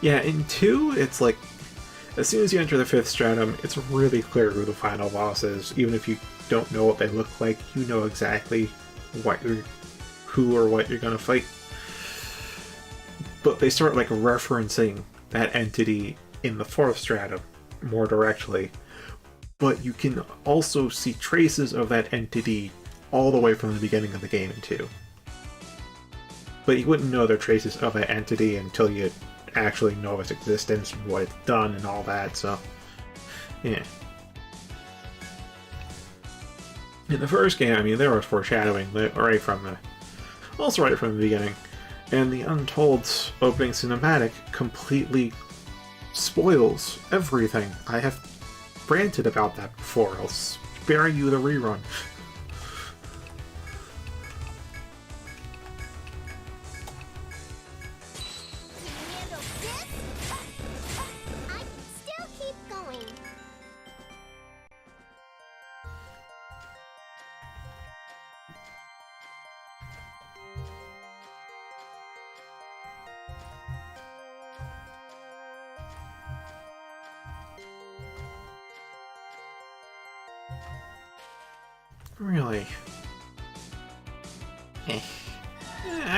Yeah, in 2, it's like, as soon as you enter the 5th stratum, it's really clear who the final boss is. Even if you don't know what they look like, you know exactly who or what you're gonna fight. But they start, like, referencing that entity in the 4th stratum more directly. But you can also see traces of that entity all the way from the beginning of the game in 2. But you wouldn't know they're traces of that entity until you actually know its existence and what it's done and all that, so yeah. In the first game, I mean, there was foreshadowing right from the beginning, and the Untold opening cinematic completely spoils everything. I have ranted about that before. I'll spare you the rerun. Really?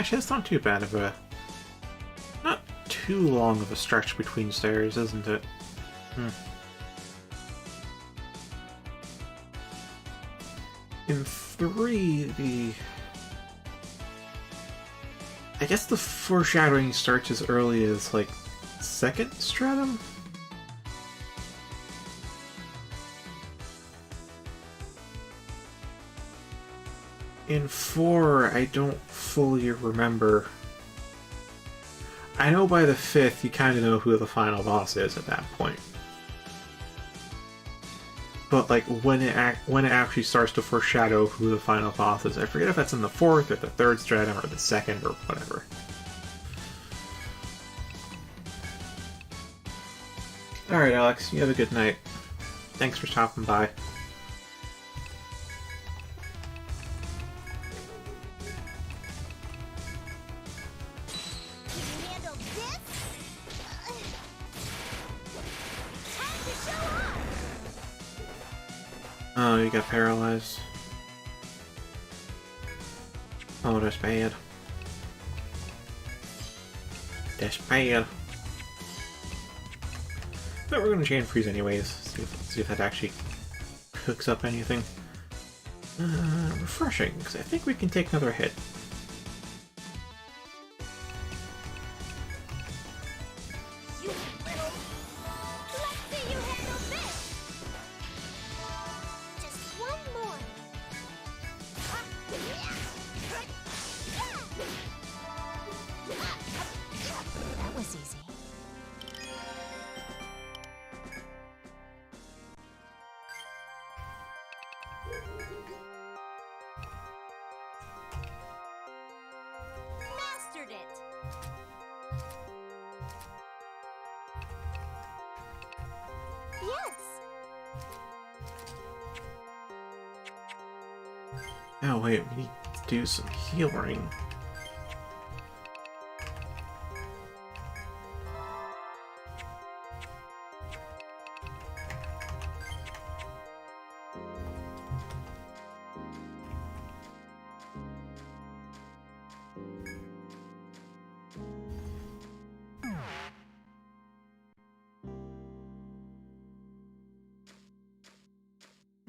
Actually, that's not too bad of a... Not too long of a stretch between stairs, isn't it? In 3, I guess the foreshadowing starts as early as, like, 2nd stratum? In 4, I don't fully remember. I know by the 5th, you kind of know who the final boss is at that point. But like when it actually starts to foreshadow who the final boss is, I forget if that's in the 4th or the 3rd stratum or the 2nd or whatever. Alright, Alex, you have a good night. Thanks for stopping by. Can you handle this? Time to show off! Oh, you got paralyzed. Oh, that's bad. That's bad. But we're gonna chain freeze anyways. See if that actually hooks up anything. Refreshing, because I think we can take another hit. You little... Let's see you handle this! Just one more. That was easy. Mastered it! Yes! Oh wait, we need to do some healing.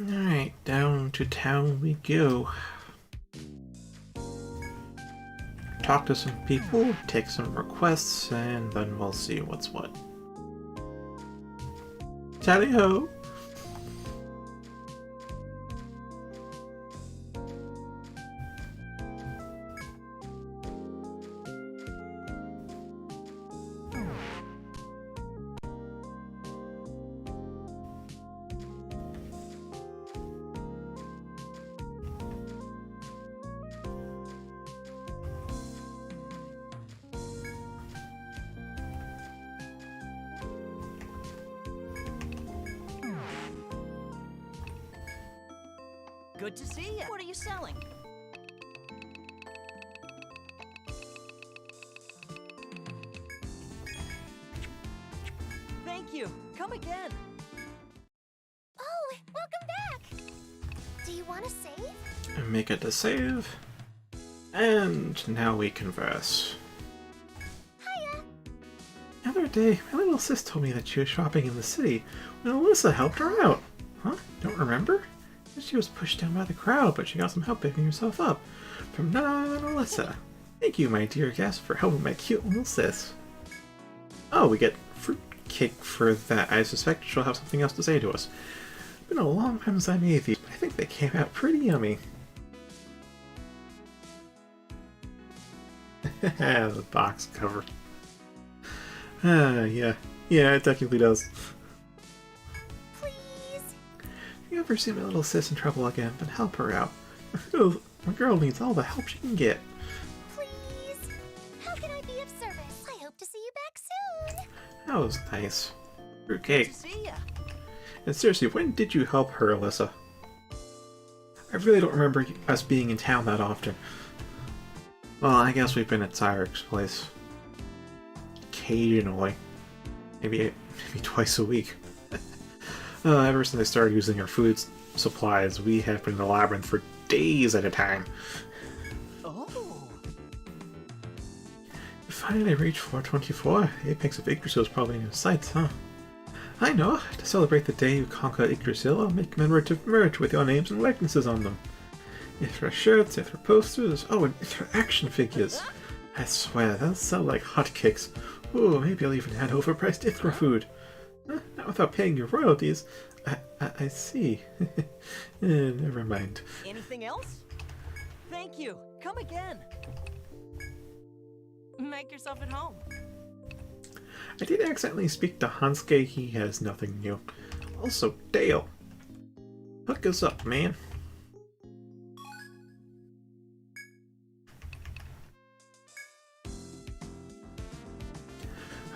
Alright, down to town we go. Talk to some people, take some requests, and then we'll see what's what. Tally ho! Good to see you. What are you selling? Thank you. Come again. Oh, welcome back! Do you want to save? And make it to save. And now we converse. Hiya! The other day, my little sis told me that she was shopping in the city when Alyssa helped her out. Huh? Don't remember? She was pushed down by the crowd, but she got some help picking herself up. From none other than Alyssa. Thank you, my dear guest, for helping my cute little sis. Oh, we get fruitcake for that. I suspect she'll have something else to say to us. It's been a long time since I made these, but I think they came out pretty yummy. The box cover. Yeah, it technically does. If you ever see my little sis in trouble again, then help her out. My girl needs all the help she can get. Please! How can I be of service? I hope to see you back soon! That was nice. Good Fruitcake. to see ya. And seriously, when did you help her, Alyssa? I really don't remember us being in town that often. Well, I guess we've been at Daric's place. Occasionally. Maybe twice a week. Ever since I started using our food supplies, we have been in the labyrinth for days at a time. Oh. finally reached floor 24. The apex of Yggdrasil is probably in your sights, huh? I know. To celebrate the day you conquer Yggdrasil, I'll make commemorative merch with your names and likenesses on them. Ithra shirts, Ithra posters, oh, and Ithra action figures. I swear, they'll sell like hotcakes. Ooh, maybe I'll even hand overpriced Ithra food. Not without paying your royalties. I see. Never mind. Anything else? Thank you. Come again. Make yourself at home. I did accidentally speak to Hansuke. He has nothing new. Also, Dale. Hook us up, man.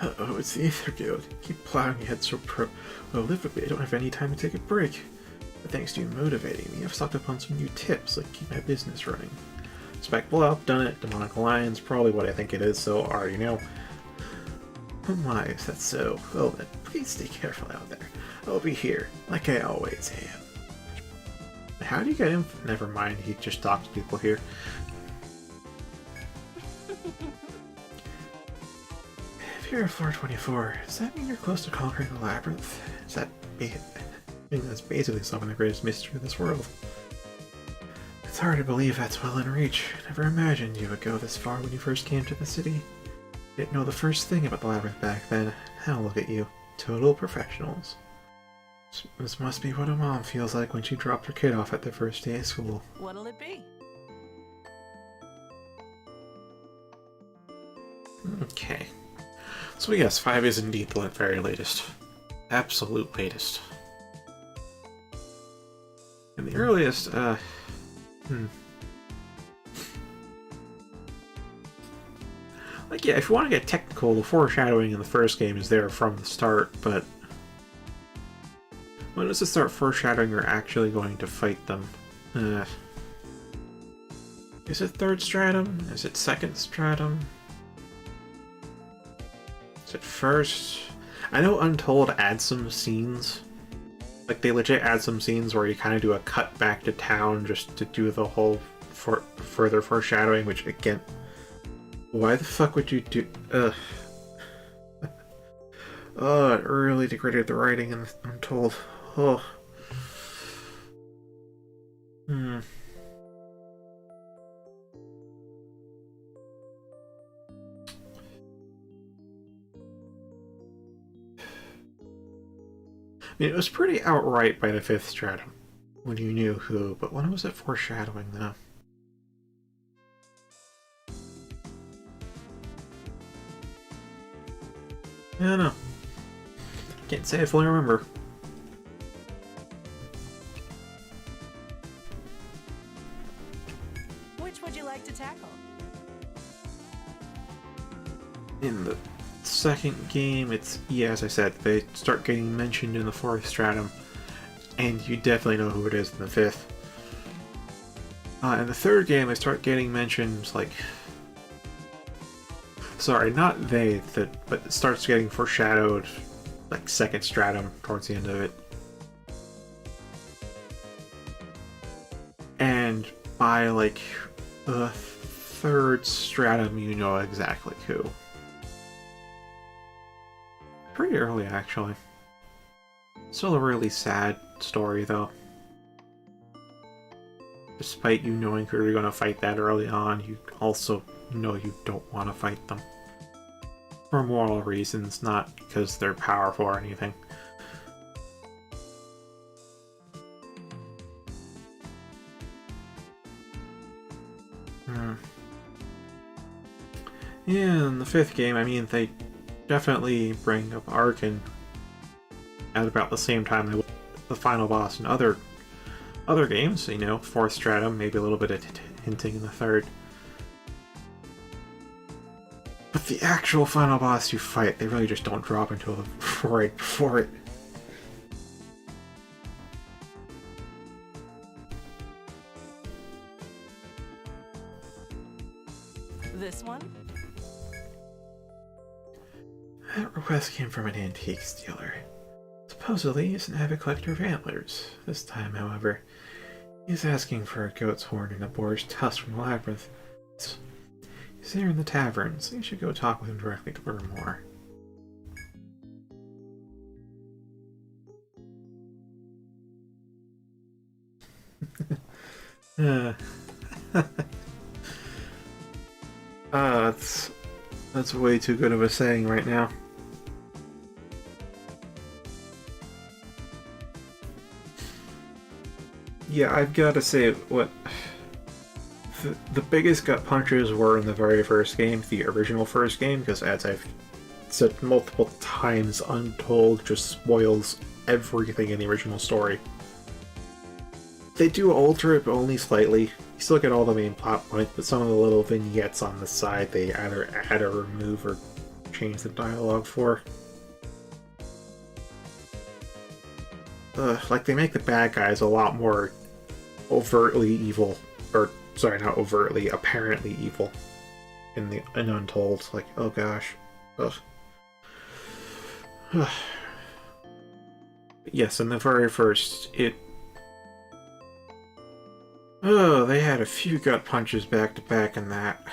Uh-oh, it's the Aether Guild. Keep plowing ahead so prolifically I don't have any time to take a break. But thanks to you motivating me, I've stocked up on some new tips, like keep my business running. Spec Bluff, done it. Demonic Alliance, probably what I think it is, so already know. Oh my, is that so? Well then, please stay careful out there. I'll be here, like I always am. How do you get in? Never mind, he just talks to people here. If you're at floor 24, does that mean you're close to conquering the labyrinth? Is that I mean, that's basically solving the greatest mystery of this world. It's hard to believe that's well in reach. Never imagined you would go this far when you first came to the city. Didn't know the first thing about the labyrinth back then. Now look at you. Total professionals. This must be what a mom feels like when she dropped her kid off at their first day of school. What'll it be? Okay. So yes, 5 is indeed the very latest. Absolute latest. And the earliest, like, yeah, if you want to get technical, the foreshadowing in the first game is there from the start, but when does it start foreshadowing you're actually going to fight them? Is it 3rd stratum? Is it 2nd stratum? Is it 1st? I know Untold adds some scenes. Like, they legit add some scenes where you kind of do a cut back to town just to do the whole further foreshadowing, which, again, why the fuck would you do... Oh, it really degraded the writing in Untold. Oh. I mean, it was pretty outright by the 5th stratum, when you knew who, but when was it foreshadowing, though? I don't know. Can't say I fully remember. Which would you like to tackle? In the 2nd game, it's, yeah, as I said, they start getting mentioned in the 4th stratum, and you definitely know who it is in the 5th. In the 3rd game, they start getting mentioned, like... Sorry, not they, but it starts getting foreshadowed, like, 2nd stratum towards the end of it. And by, like, the 3rd stratum, you know exactly who. Pretty early, actually. Still a really sad story, though. Despite you knowing who you're going to fight that early on, you also know you don't want to fight them. For moral reasons, not because they're powerful or anything. Yeah, in the 5th game, I mean, they definitely bring up Arkin at about the same time they the final boss in other games, you know, 4th stratum, maybe a little bit of hinting in the 3rd. But the actual final boss you fight, they really just don't drop until right before it. This one? That request came from an antiques dealer. Supposedly, he's an avid collector of antlers. This time, however, he's asking for a goat's horn and a boar's tusk from the labyrinth. He's He's there in the tavern, so you should go talk with him directly to learn more. That's way too good of a saying right now. Yeah, I've got to say what the biggest gut punches were in the very first game, the original first game, because as I've said multiple times, Untold just spoils everything in the original story. They do alter it, but only slightly. You still get all the main plot points, but some of the little vignettes on the side they either add or remove or change the dialogue for. Like, they make the bad guys a lot more overtly evil. Or, sorry, not overtly, apparently evil. In Untold. Like, oh gosh. Ugh. Yes, in the very first, oh, they had a few gut punches back to back in that.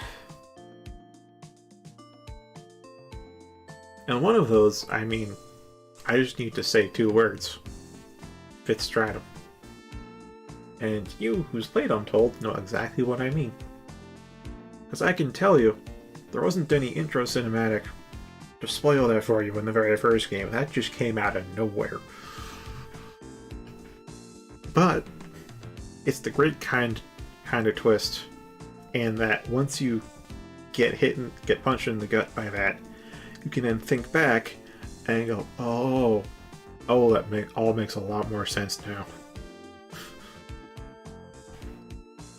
And one of those, I mean, I just need to say 2 words. Fitzstratum. And you, who's played Untold, know exactly what I mean. Because I can tell you, there wasn't any intro cinematic to spoil that for you in the very first game. That just came out of nowhere. But it's the great kind of twist, and that once you get punched in the gut by that, you can then think back and go, oh, that all makes a lot more sense now.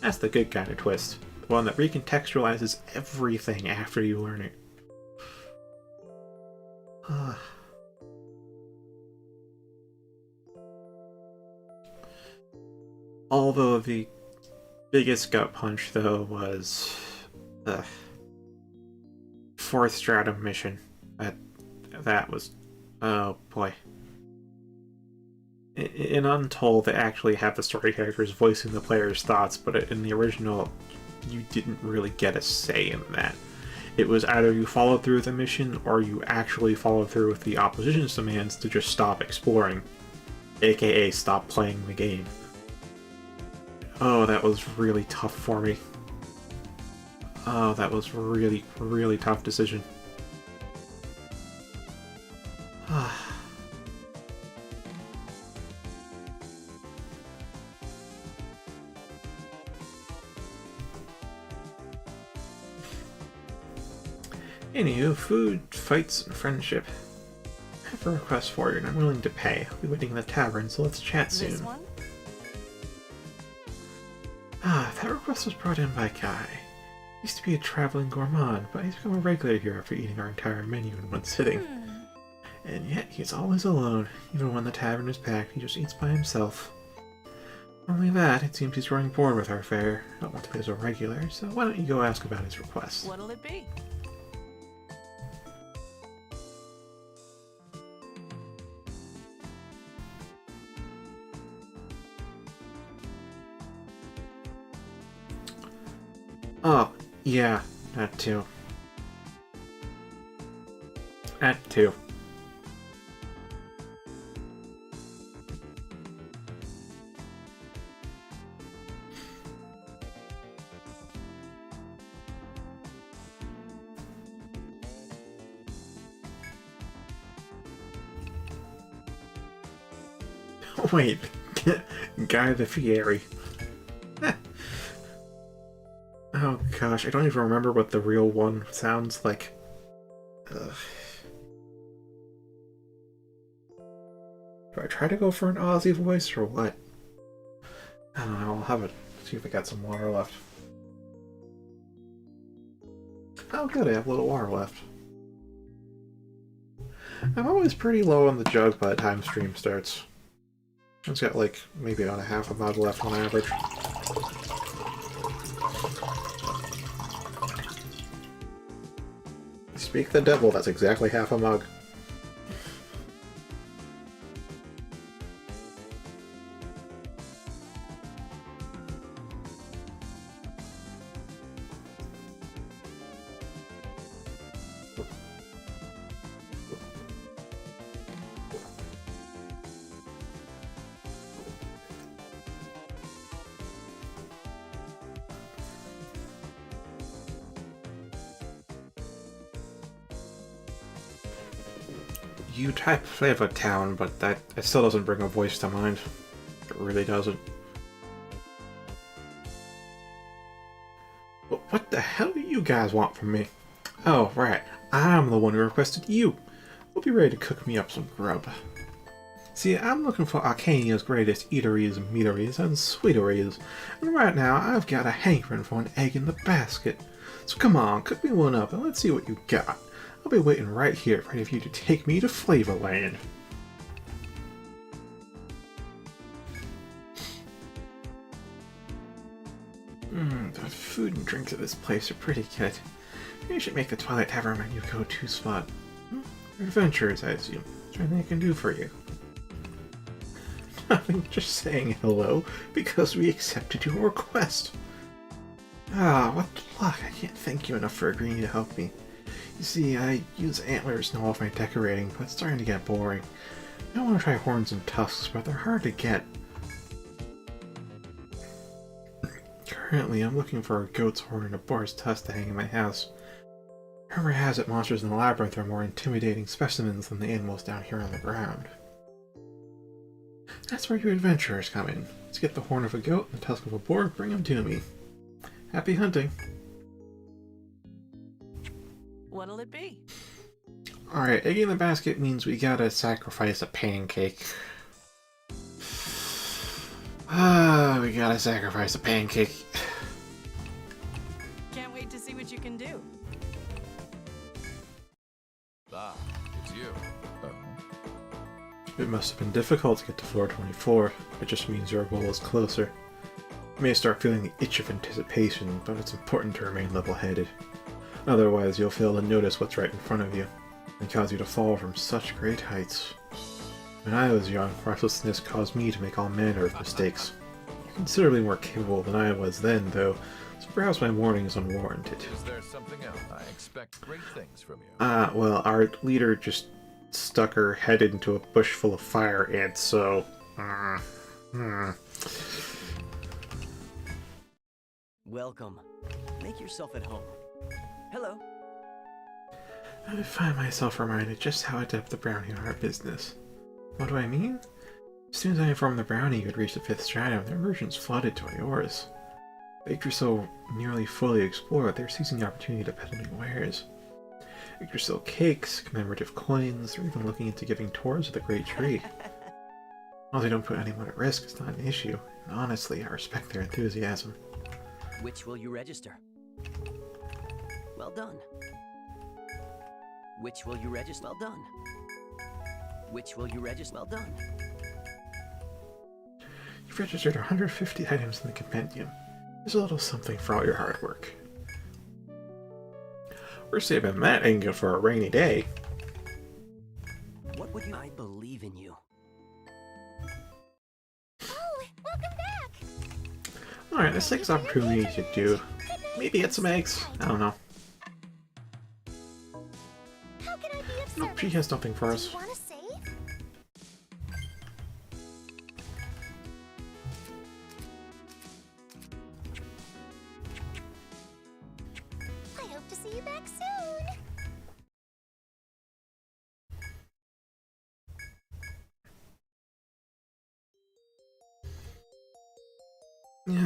That's the good kind of twist, the one that recontextualizes everything after you learn it. Although the biggest gut punch, though, was the 4th Stratum mission. That was... oh boy. In Untold, they actually have the story characters voicing the player's thoughts, but in the original, you didn't really get a say in that. It was either you followed through with the mission, or you actually followed through with the opposition's demands to just stop exploring. AKA, stop playing the game. Oh, that was really tough for me. Oh, that was really, really tough decision. Anywho, food, fights, and friendship. I have a request for you, and I'm willing to pay. I'll be waiting in the tavern, so let's chat soon. This one? That request was brought in by Kai. He used to be a traveling gourmand, but he's become a regular here after eating our entire menu in one sitting. And yet, he's always alone. Even when the tavern is packed, he just eats by himself. Only that, it seems he's growing bored with our fare. I don't want to be as a regular, so why don't you go ask about his request? What'll it be? Oh, yeah, that too. That too. Wait, Guy the Fieri. Oh gosh, I don't even remember what the real one sounds like. Ugh. Do I try to go for an Aussie voice or what? I don't know, I'll have it. See if I got some water left. Oh good, I have a little water left. I'm always pretty low on the jug by the time stream starts. It's got like maybe about a half a mug left on average. Speak the devil, that's exactly half a mug. You type Flavor Town, but that it still doesn't bring a voice to mind. It really doesn't. What the hell do you guys want from me? Oh, right. I'm the one who requested you. We'll be ready to cook me up some grub. See, I'm looking for Arcania's greatest eateries, meateries, and sweeteries. And right now, I've got a hankering for an egg in the basket. So come on, cook me one up and let's see what you got. I'll be waiting right here, ready for you to take me to Flavorland. The food and drinks at this place are pretty good. Maybe you should make the Twilight Tavern my new go-to spot. Adventures, I assume. Is there anything I can do for you? Nothing, just saying hello, because we accepted your request. Ah, what luck. I can't thank you enough for agreeing to help me. You see, I use antlers in all of my decorating, but it's starting to get boring. I want to try horns and tusks, but they're hard to get. Currently, I'm looking for a goat's horn and a boar's tusk to hang in my house. Rumor has it monsters in the labyrinth are more intimidating specimens than the animals down here on the ground. That's where you adventurers come in. Let's get the horn of a goat and the tusk of a boar, bring them to me. Happy hunting! What'll it be? Alright, egg in the basket means we gotta sacrifice a pancake. We gotta sacrifice a pancake. Can't wait to see what you can do. Ah, it's you. It must have been difficult to get to floor 24. It just means your goal is closer. You may start feeling the itch of anticipation, but it's important to remain level-headed. Otherwise, you'll fail to notice what's right in front of you, and cause you to fall from such great heights. When I was young, restlessness caused me to make all manner of mistakes. You're considerably more capable than I was then, though, so perhaps my warning is unwarranted. Is there something else? I expect great things from you. Well, our leader just stuck her head into a bush full of fire ants, so... Welcome. Make yourself at home. Hello. I find myself reminded just how adept the brownie are at business. What do I mean? As soon as I informed the brownie you had reached the 5th stratum, their merchants flooded to yours. Baked were so nearly fully explored, they were seizing the opportunity to peddle new wares. Yggdrasil cakes, commemorative coins, they're even looking into giving tours of the Great Tree. While they don't put anyone at risk, it's not an issue, and honestly, I respect their enthusiasm. Which will you register? Well done. Which will you register? Well done. Which will you register? Well done. You've registered 150 items in the compendium. There's a little something for all your hard work. We're saving that ingot for a rainy day. What would you... I believe in you. Oh, welcome back! Alright, let's take this opportunity to do... maybe get some eggs? I don't know. How can I be of Nope, she service? has nothing for Do us. you want to save? I hope to see you back soon.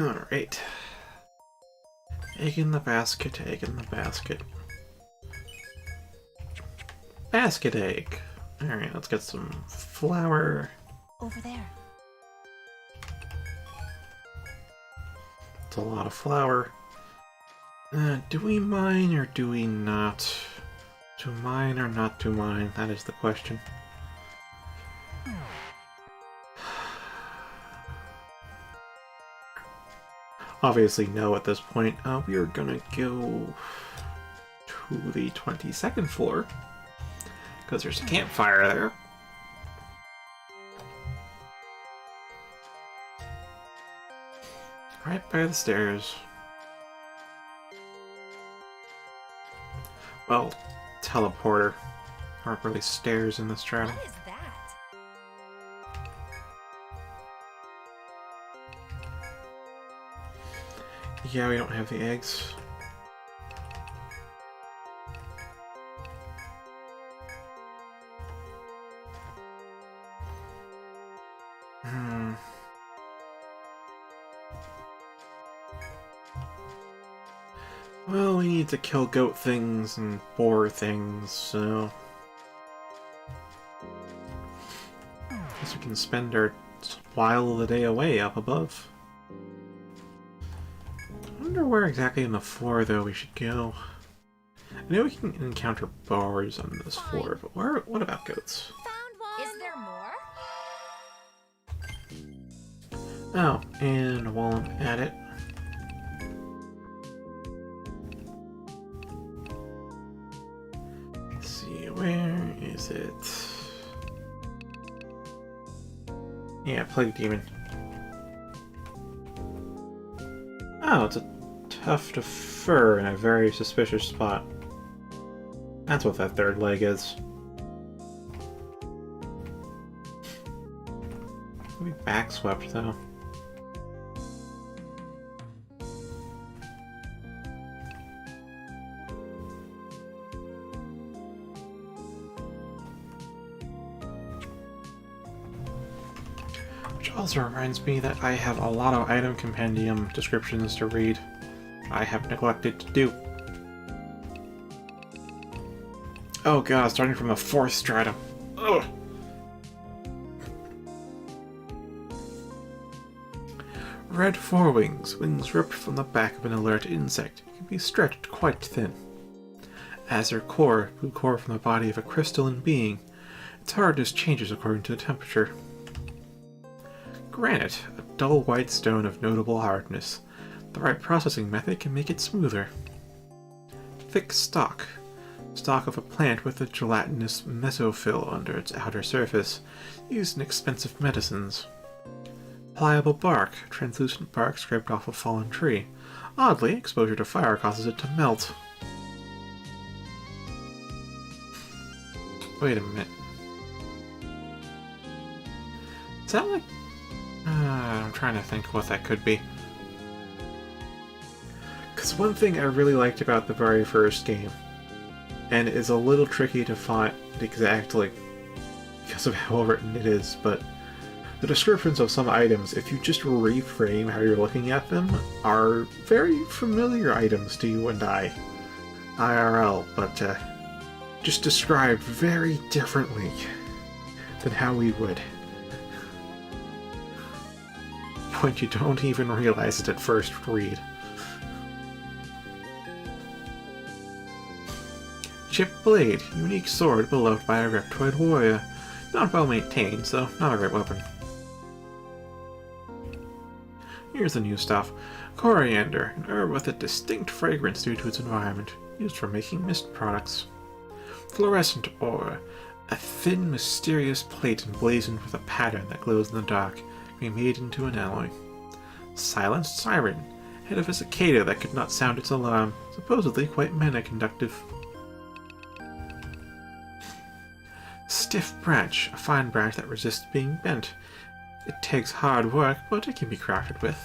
Alright. Egg in the basket, egg in the basket. Basket egg. Alright, let's get some flour. Over there. It's a lot of flour. Do we mine or do we not? To mine or not to mine? That is the question. Obviously no at this point. We are gonna go to the 22nd floor, because there's a campfire there. Right by the stairs. Well, teleporter. Aren't really stairs in this stratum. What is that? Yeah, we don't have the eggs. Well, we need to kill goat things and boar things, so... guess we can spend our while of the day away up above. I wonder where exactly on the floor, though, we should go. I know we can encounter bars on this floor, but what about goats? Found one. Is there more? Oh, and while I'm at it... let's see, where is it? Yeah, Plague Demon. Oh, it's a tuft of fur in a very suspicious spot. That's what that third leg is. We backswept, though. Which also reminds me that I have a lot of item compendium descriptions to read. I have neglected to do. Oh god, starting from the 4th stratum. Ugh! Red forewings, wings ripped from the back of an alert insect, can be stretched quite thin. Azure core, blue core from the body of a crystalline being. Its hardness changes according to the temperature. Granite, a dull white stone of notable hardness. The right processing method can make it smoother. Thick stalk, stalk of a plant with a gelatinous mesophyll under its outer surface, used in expensive medicines. Pliable bark, translucent bark scraped off a fallen tree. Oddly, exposure to fire causes it to melt. Wait a minute. Is that like... I'm trying to think what that could be. Because one thing I really liked about the very first game, and is a little tricky to find exactly because of how written it is, but the descriptions of some items, if you just reframe how you're looking at them, are very familiar items to you and I, IRL, but just described very differently than how we would. When you don't even realize it at first read. Chipped blade, unique sword beloved by a Reptoid warrior. Not well maintained, so not a great weapon. Here's the new stuff. Coriander, an herb with a distinct fragrance due to its environment, used for making mist products. Fluorescent ore, a thin, mysterious plate emblazoned with a pattern that glows in the dark, can be made into an alloy. Silenced siren, head of a cicada that could not sound its alarm, supposedly quite mana-conductive. Stiff branch, a fine branch that resists being bent. It takes hard work, but it can be crafted with.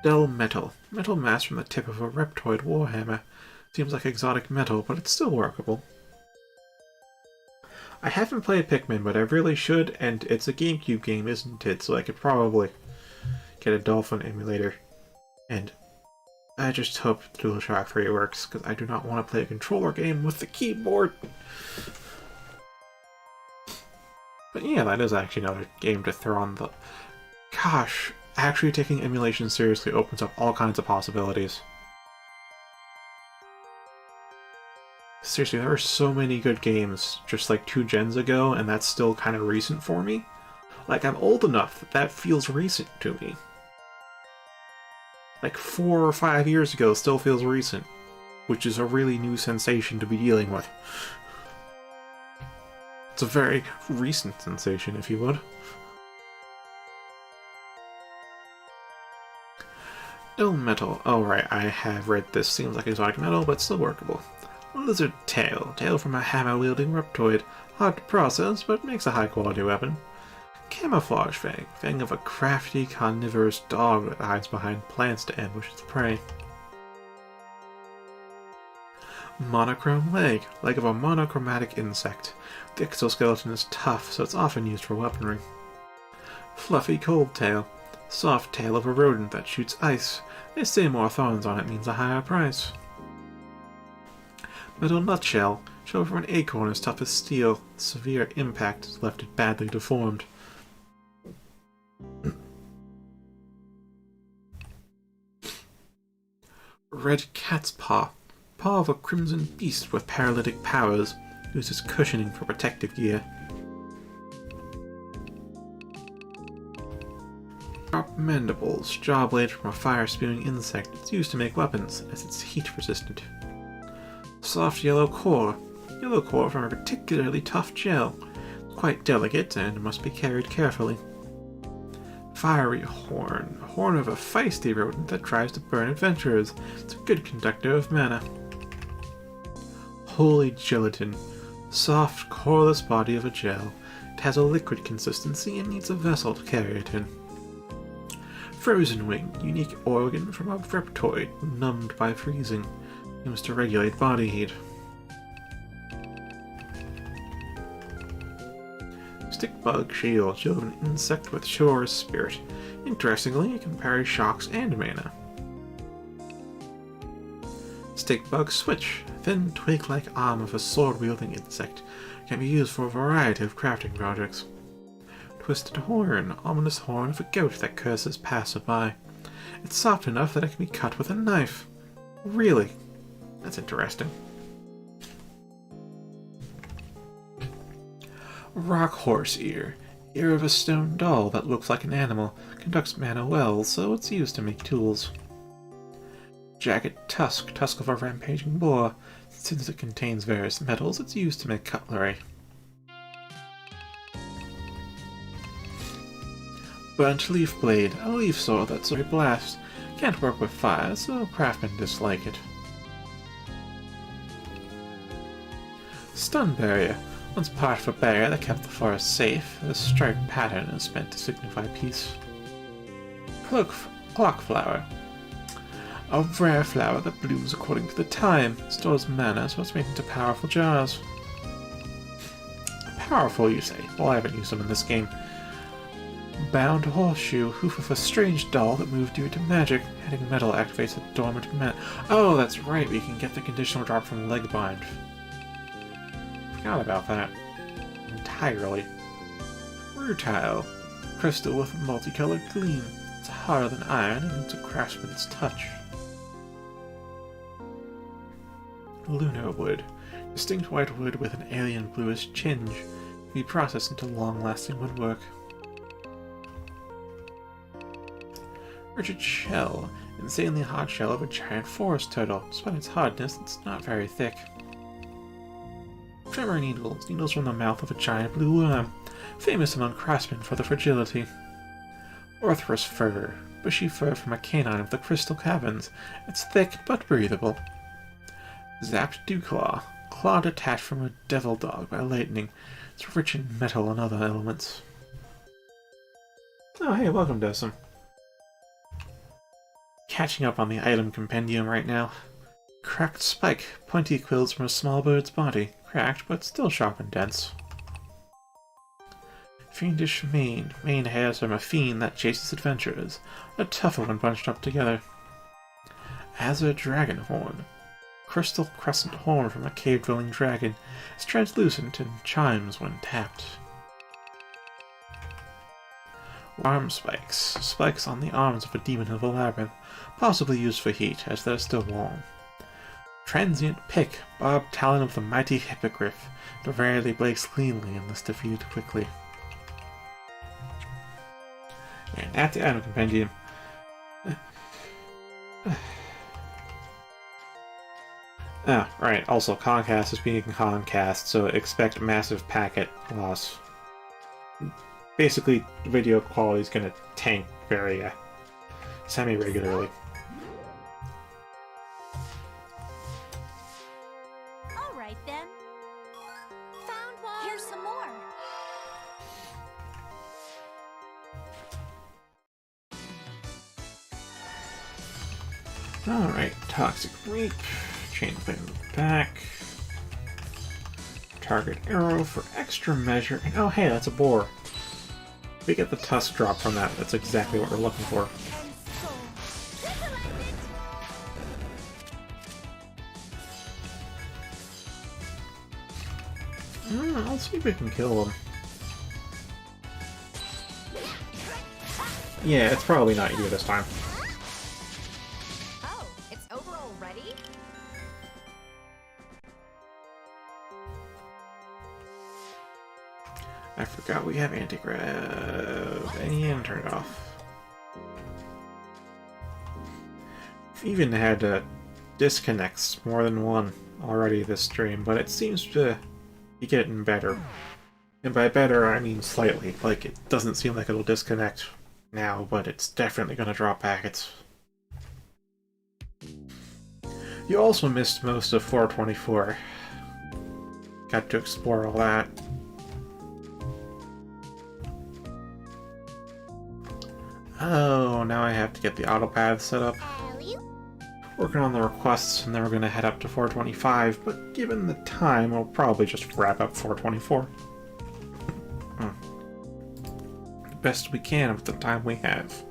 Dull metal, metal mass from the tip of a Reptoid warhammer. Seems like exotic metal, but it's still workable. I haven't played Pikmin, but I really should, and it's a GameCube game, isn't it? So I could probably get a Dolphin emulator. And I just hope DualShock 3 works, because I do not want to play a controller game with the keyboard. But yeah, that is actually another game to throw on the... Gosh, actually taking emulation seriously opens up all kinds of possibilities. Seriously, there were so many good games just like 2 gens ago, and that's still kind of recent for me. Like, I'm old enough that that feels recent to me. Like 4 or 5 years ago still feels recent, which is a really new sensation to be dealing with. It's a very recent sensation, if you would. Dull metal. Oh right, I have read this. Seems like exotic metal, but still workable. Lizard tail. Tail from a hammer-wielding reptoid. Hard to process, but makes a high-quality weapon. Camouflage fang. Fang of a crafty, carnivorous dog that hides behind plants to ambush its prey. Monochrome leg. Leg of a monochromatic insect. The exoskeleton is tough, so it's often used for weaponry. Fluffy cold tail. Soft tail of a rodent that shoots ice. They say more thorns on it means a higher price. Metal nutshell, shell for an acorn as tough as steel. Severe impact has left it badly deformed. Red cat's paw. Paw of a crimson beast with paralytic powers. Uses cushioning for protective gear. Sharp mandibles. Jaw blade from a fire-spewing insect. It's used to make weapons, as it's heat-resistant. Soft yellow core. Yellow core from a particularly tough gel. Quite delicate and must be carried carefully. Fiery horn. Horn of a feisty rodent that tries to burn adventurers. It's a good conductor of mana. Holy gelatin. Soft, coreless body of a gel. It has a liquid consistency and needs a vessel to carry it in. Frozen wing. Unique organ from a reptoid numbed by freezing. Used to regulate body heat. Stick bug shield. Shield of an insect with sure spirit. Interestingly, it can parry shocks and mana. Stick bug switch. Thin twig-like arm of a sword-wielding insect. Can be used for a variety of crafting projects. Twisted horn. Ominous horn of a goat that curses passerby. It's soft enough that it can be cut with a knife. Really? That's interesting. Rock horse ear. Ear of a stone doll that looks like an animal. Conducts mana well, so it's used to make tools. Jagged tusk. Tusk of a rampaging boar. Since it contains various metals, it's used to make cutlery. Burnt leaf blade. A leaf sword that's a blast. Can't work with fire, so craftsmen dislike it. Stun barrier. Once part of a barrier that kept the forest safe, the striped pattern is meant to signify peace. Clock flower. A rare flower that blooms according to the time. Stores mana, so it's made into powerful jars. Powerful, you say? Well, I haven't used them in this game. Bound horseshoe. Hoof of a strange doll that moved due to magic. Hitting metal activates a dormant mana. Oh, that's right, we can get the conditional drop from Legbind. Forgot about that. Entirely. Rutile. Crystal with a multicolored gleam. It's harder than iron and it's a craftsman's touch. Lunar wood. Distinct white wood with an alien bluish tinge. Can be processed into long-lasting woodwork. Rigid shell. Insanely hard shell of a giant forest turtle. Despite its hardness, it's not very thick. Tremor needles. Needles from the mouth of a giant blue worm. Famous among craftsmen for their fragility. Orthrus fur. Bushy fur from a canine of the Crystal Caverns. It's thick but breathable. Zapped dewclaw. Claw detached from a devil dog by lightning. It's rich in metal and other elements. Oh, hey, welcome, Desum. Catching up on the item compendium right now. Cracked spike. Pointy quills from a small bird's body. Cracked, but still sharp and dense. Fiendish mane. Mane hairs from a fiend that chases adventurers. A tougher when bunched up together. Azure dragon horn. Crystal crescent horn from a cave-dwelling dragon. It's translucent and chimes when tapped. Arm spikes. Spikes on the arms of a demon of the labyrinth. Possibly used for heat, as they're still warm. Transient pick. Barbed talon of the mighty hippogriff. It rarely breaks cleanly unless defeated quickly. And at the item compendium. Ah, right. Also, Concast is being Concast, so expect massive packet loss. Basically, video quality is going to tank very semi-regularly. All right then. Found one. Here's some more. Alright, Toxic Reap, Chain Flame back, Target Arrow for extra measure, and oh hey, that's a boar. We get the tusk drop from that, that's exactly what we're looking for. I'll see if we can kill him. Yeah, it's probably not you this time. Oh, it's over already? I forgot we have anti-grav. And turn it off. We've even had disconnects, more than one, already this stream, but it seems to be getting better. And by better, I mean slightly. Like, it doesn't seem like it'll disconnect now, but it's definitely going to drop packets. You also missed most of 424. Got to explore all that. Oh, now I have to get the autopath set up. Working on the requests, and then we're going to head up to 425, but given the time, we'll probably just wrap up 424. The best we can with the time we have.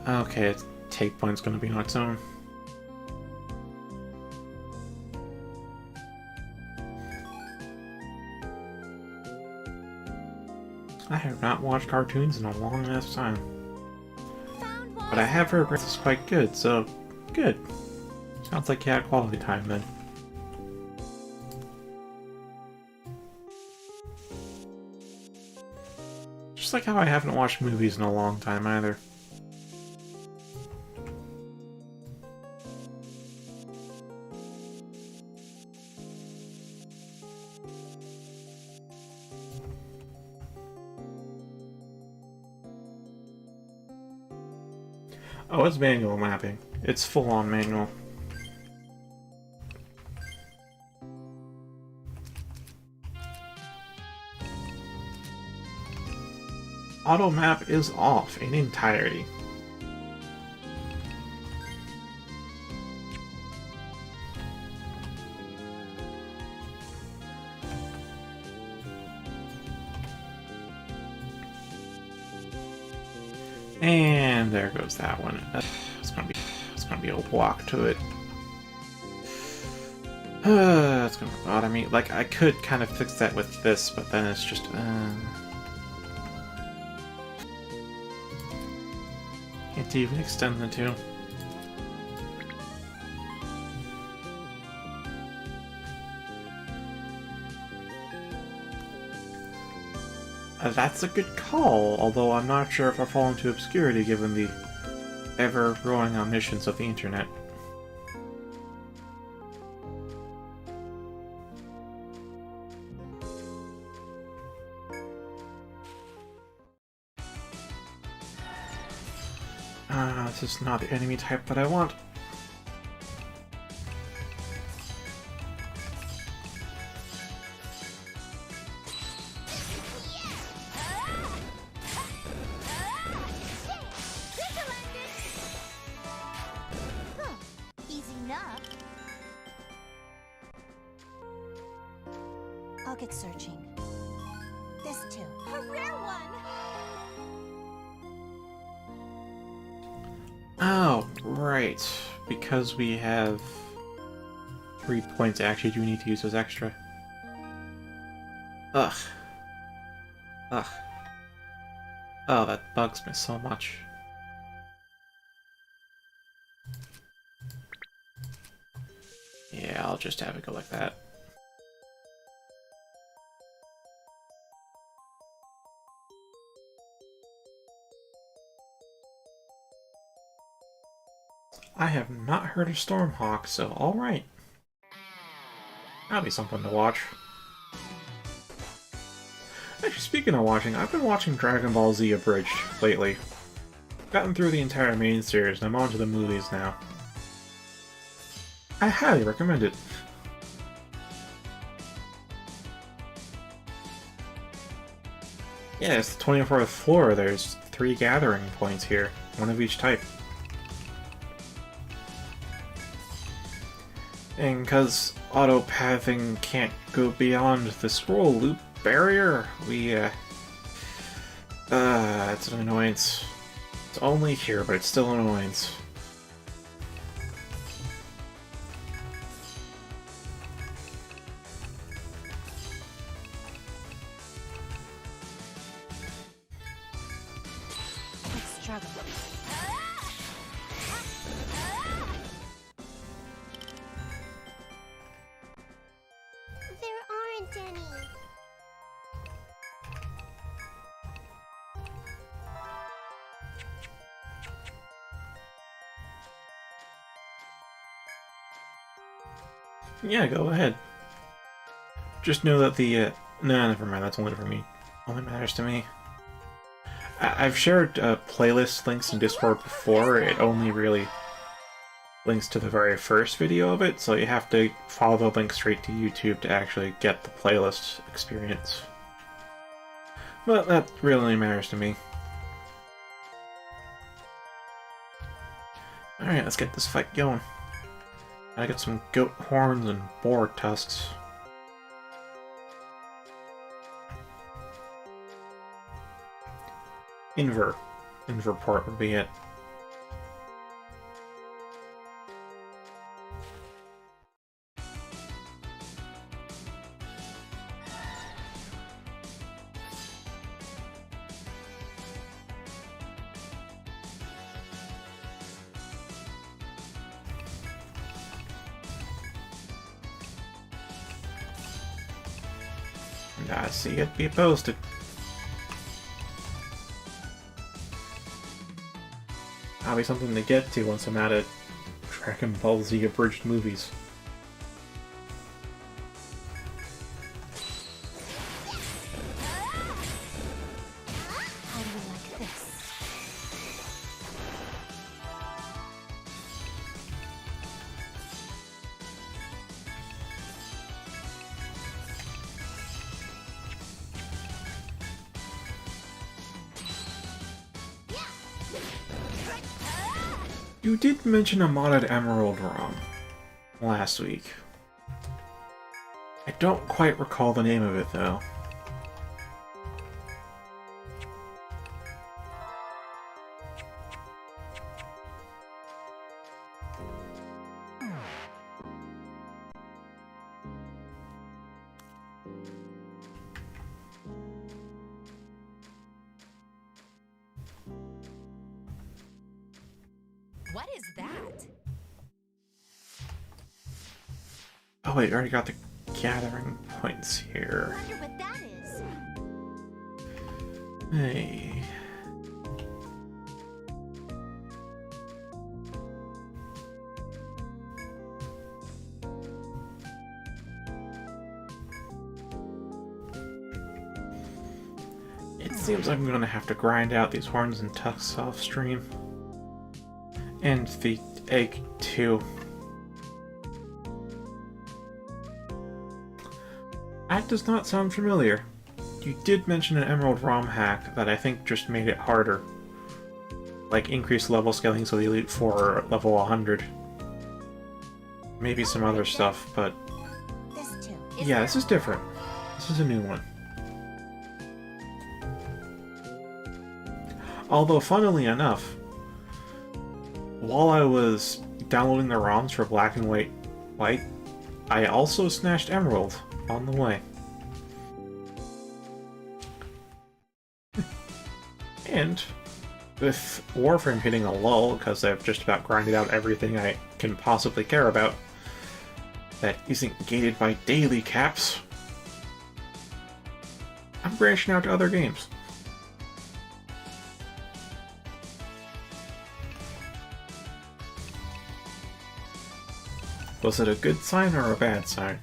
Okay, take point's going to be on its own. I have not watched cartoons in a long ass time. But I have heard it's quite good, so good. Sounds like you had quality time then. Just like how I haven't watched movies in a long time either. Oh, it's manual mapping. It's full-on manual. Auto map is off in entirety. And there goes that one. It's gonna be a walk to it. It's gonna bother me. Like, I could kind of fix that with this, but then it's just can't even extend the two. That's a good call, although I'm not sure if I'll fall into obscurity given the ever-growing omniscience of the internet. This is not the enemy type that I want. Easy enough. I'll get searching. This too. A rare one! Oh, right. Because we have 3 points, I actually do need to use those extra. Ugh. Ugh. Oh, that bugs me so much. Yeah, I'll just have it go like that. I have not heard of Stormhawk, so alright. That'll be something to watch. Actually, speaking of watching, I've been watching Dragon Ball Z Abridged lately. Gotten through the entire main series, and I'm on to the movies now. I highly recommend it. Yeah, it's the 24th floor. There's 3 gathering points here, one of each type. And because auto-pathing can't go beyond the scroll loop, barrier. It's an annoyance. It's only here, but it's still an annoyance. Let's struggle. There aren't any. Yeah, go ahead. Just know that the, no, never mind, that's only for me. Only matters to me. I've shared playlist links in Discord before. It only really links to the very first video of it, so you have to follow the link straight to YouTube to actually get the playlist experience. But that really only matters to me. Alright, let's get this fight going. I get some goat horns and boar tusks. Inverport would be it. I see it be posted. That'll be something to get to once I'm out of Dragon Ball Z abridged movies. How do you like this? You did mention a modded Emerald ROM last week. I don't quite recall the name of it, though. What is that? Oh wait, I already got the gathering points here. Wonder what that is. Hey. It seems like I'm gonna have to grind out these horns and tusks off stream. And the egg, too. That does not sound familiar. You did mention an Emerald ROM hack that I think just made it harder. Like increased level scaling so the Elite Four are at level 100. Maybe some other stuff, but This too. yeah, this is different. This is a new one. Although, funnily enough, while I was downloading the ROMs for Black and White, I also snatched Emerald on the way. And with Warframe hitting a lull because I've just about grinded out everything I can possibly care about that isn't gated by daily caps, I'm branching out to other games. Was it a good sign or a bad sign?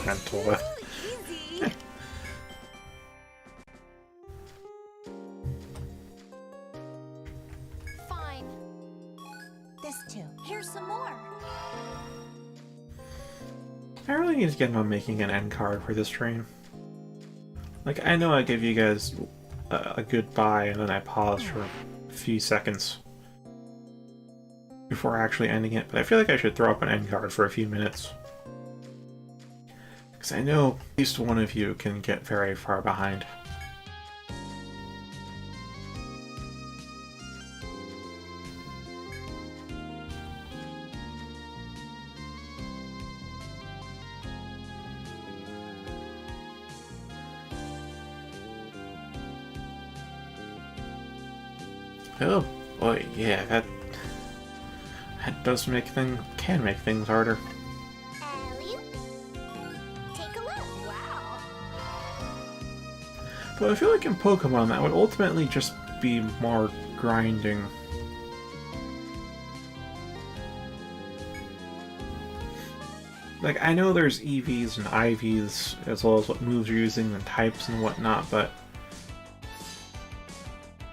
Mental. Easy. Fine. This too. Here's some more. I really need to get on making an end card for this stream. Like, I know I gave you guys a goodbye and then I paused for a few seconds before actually ending it, but I feel like I should throw up an end card for a few minutes. Because I know at least one of you can get very far behind. Oh boy, yeah, that does can make things harder. Alley-oop. Take a look. Wow. But I feel like in Pokemon that would ultimately just be more grinding. Like, I know there's EVs and IVs, as well as what moves you're using and types and whatnot, but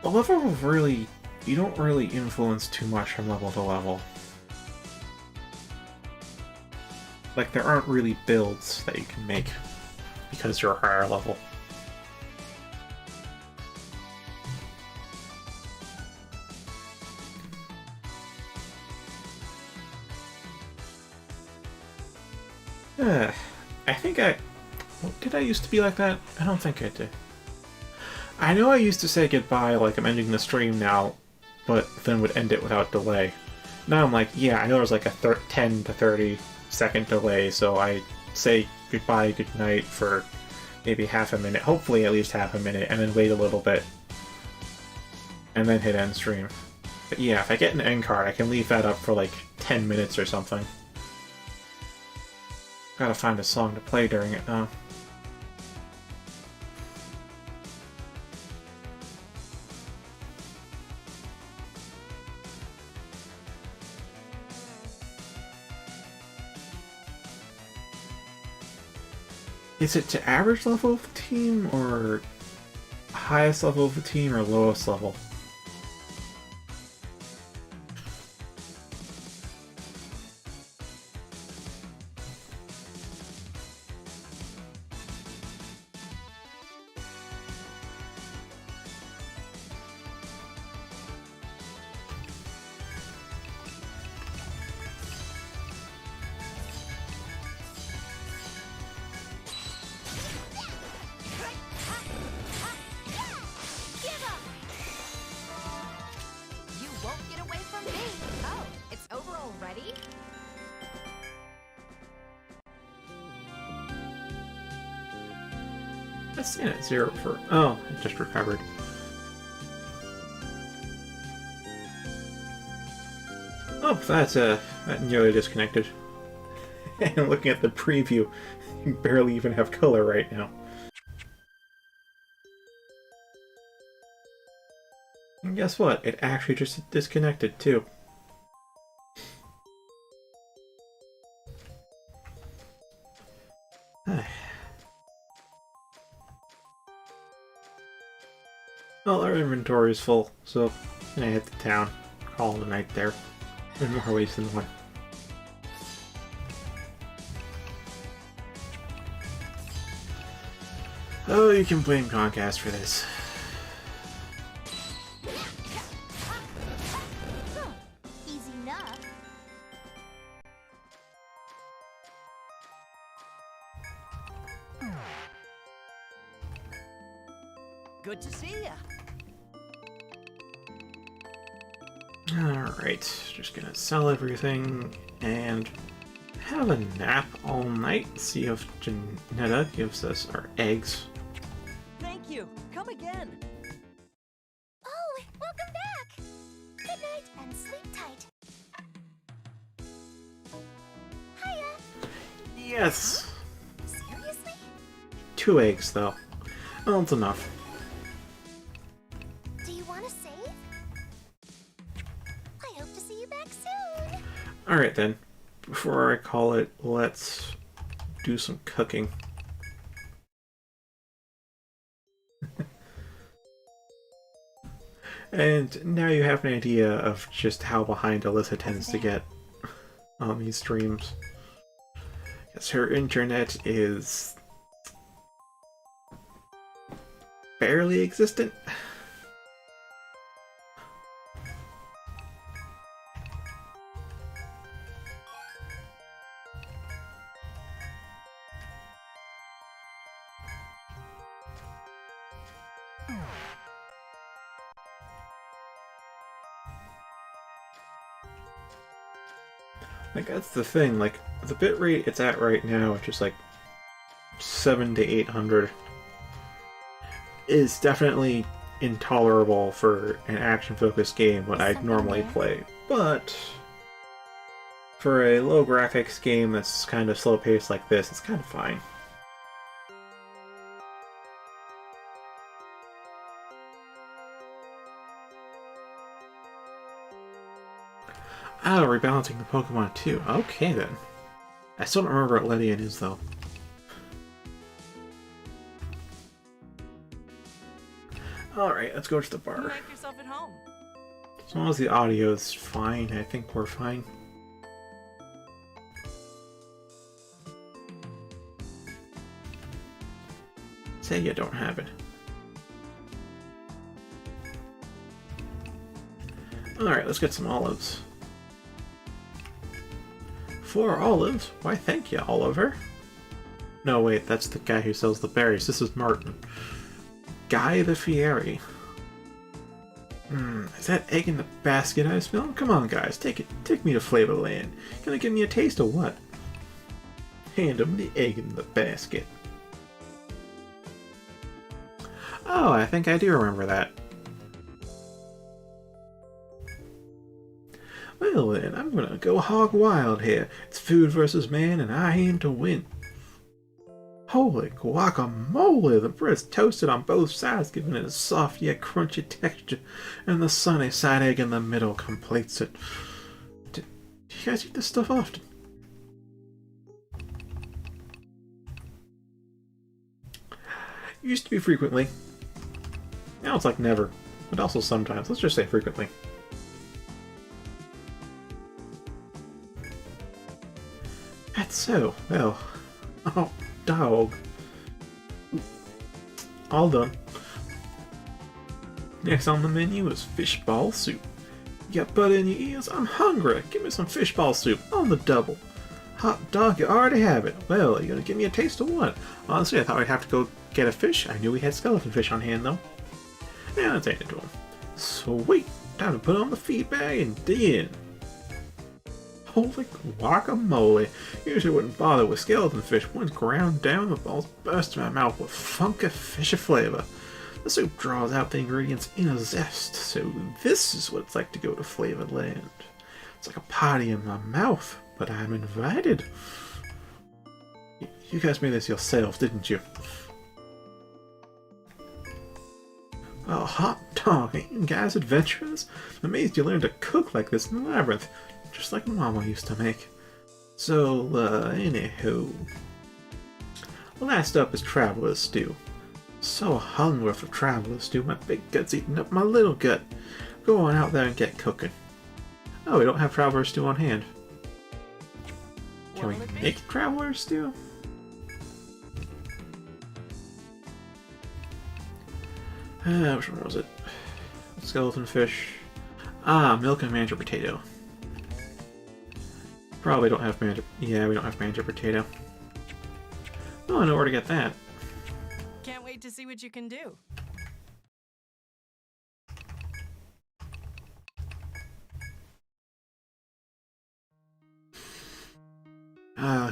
the level of really, you don't really influence too much from level to level. Like, there aren't really builds that you can make because you're a higher level. I think did I used to be like that? I don't think I did. I know I used to say goodbye like I'm ending the stream now, but then would end it without delay. Now I'm like, yeah, I know there's like a 10 to 30 second delay, so I say goodbye, good night for maybe half a minute, hopefully at least half a minute, and then wait a little bit, and then hit end stream. But yeah, if I get an end card, I can leave that up for like 10 minutes or something. Gotta find a song to play during it though. Is it to average level of the team, or highest level of the team, or lowest level? You won't get away from me. Oh, it's over already? I've seen it 0 for... Oh, it just recovered. Oh, that nearly disconnected. And looking at the preview, you barely even have color right now. And guess what? It actually just disconnected too. Well, our inventory is full, so I'm gonna head to town, call it a night there. In more ways than one. Oh, you can blame Comcast for this. Easy enough. Good to see ya. Alright, just gonna sell everything and have a nap all night. See if Janetta gives us our eggs. Thank you. Come again. Oh, welcome back. Good night and sleep tight. Hiya. Yes! Seriously? 2 eggs, though. Well, it's enough. Do you want to save? I hope to see you back soon. Alright then. Before I call it, let's do some cooking. And now you have an idea of just how behind Alyssa tends to get on these streams. Because her internet is barely existent. Like, that's the thing, like, the bitrate it's at right now, which is like 7 to 800, is definitely intolerable for an action-focused game when I'd normally play. But for a low graphics game that's kind of slow-paced like this, it's kind of fine. Oh, rebalancing the Pokemon too. Okay then. I still don't remember what Ledian is though. Alright, let's go to the bar. Make yourself at home. As long as the audio is fine, I think we're fine. Say you don't have it. Alright, let's get some olives. 4 olives? Why thank you, Oliver. No, wait, that's the guy who sells the berries. This is Martin. Guy the Fieri. Is that egg in the basket I smell? Come on, guys, take me to Flavorland. Gonna give me a taste of what? Hand him the egg in the basket. Oh, I think I do remember that. Well then, I'm gonna go hog wild here. It's food versus man, and I aim to win. Holy guacamole! The bread's toasted on both sides, giving it a soft yet crunchy texture, and the sunny side egg in the middle completes it. Do you guys eat this stuff often? Used to be frequently. Now it's like never, but also sometimes. Let's just say frequently. That's so. Well, oh, dog. All done. Next on the menu is fishball soup. You got butter in your ears? I'm hungry. Give me some fishball soup on the double. Hot dog, you already have it. Well, are you gonna give me a taste of what? Honestly, I thought we'd have to go get a fish. I knew we had skeleton fish on hand, though. Yeah, let's take it to him. Sweet. Time to put on the feed bag and dig in. Holy guacamole! Usually wouldn't bother with skeleton fish. Once ground down, the balls burst in my mouth with funky fishy flavor. The soup draws out the ingredients in a zest, so this is what it's like to go to Flavorland. It's like a party in my mouth, but I'm invited. You guys made this yourself, didn't you? Oh, hot dog, ain't you guys adventurers? I'm amazed you learned to cook like this in the labyrinth. Just like Mama used to make. So, anywho. Last up is Traveler's Stew. So hungry for Traveler's Stew, my big gut's eating up my little gut. Go on out there and get cooking. Oh, we don't have Traveler's Stew on hand. Can we make Traveler's Stew? Which one was it? Skeleton fish. Ah, milk and manager potato. Probably don't have manager. Yeah, we don't have manager potato. Oh, I know where to get that. Can't wait to see what you can do.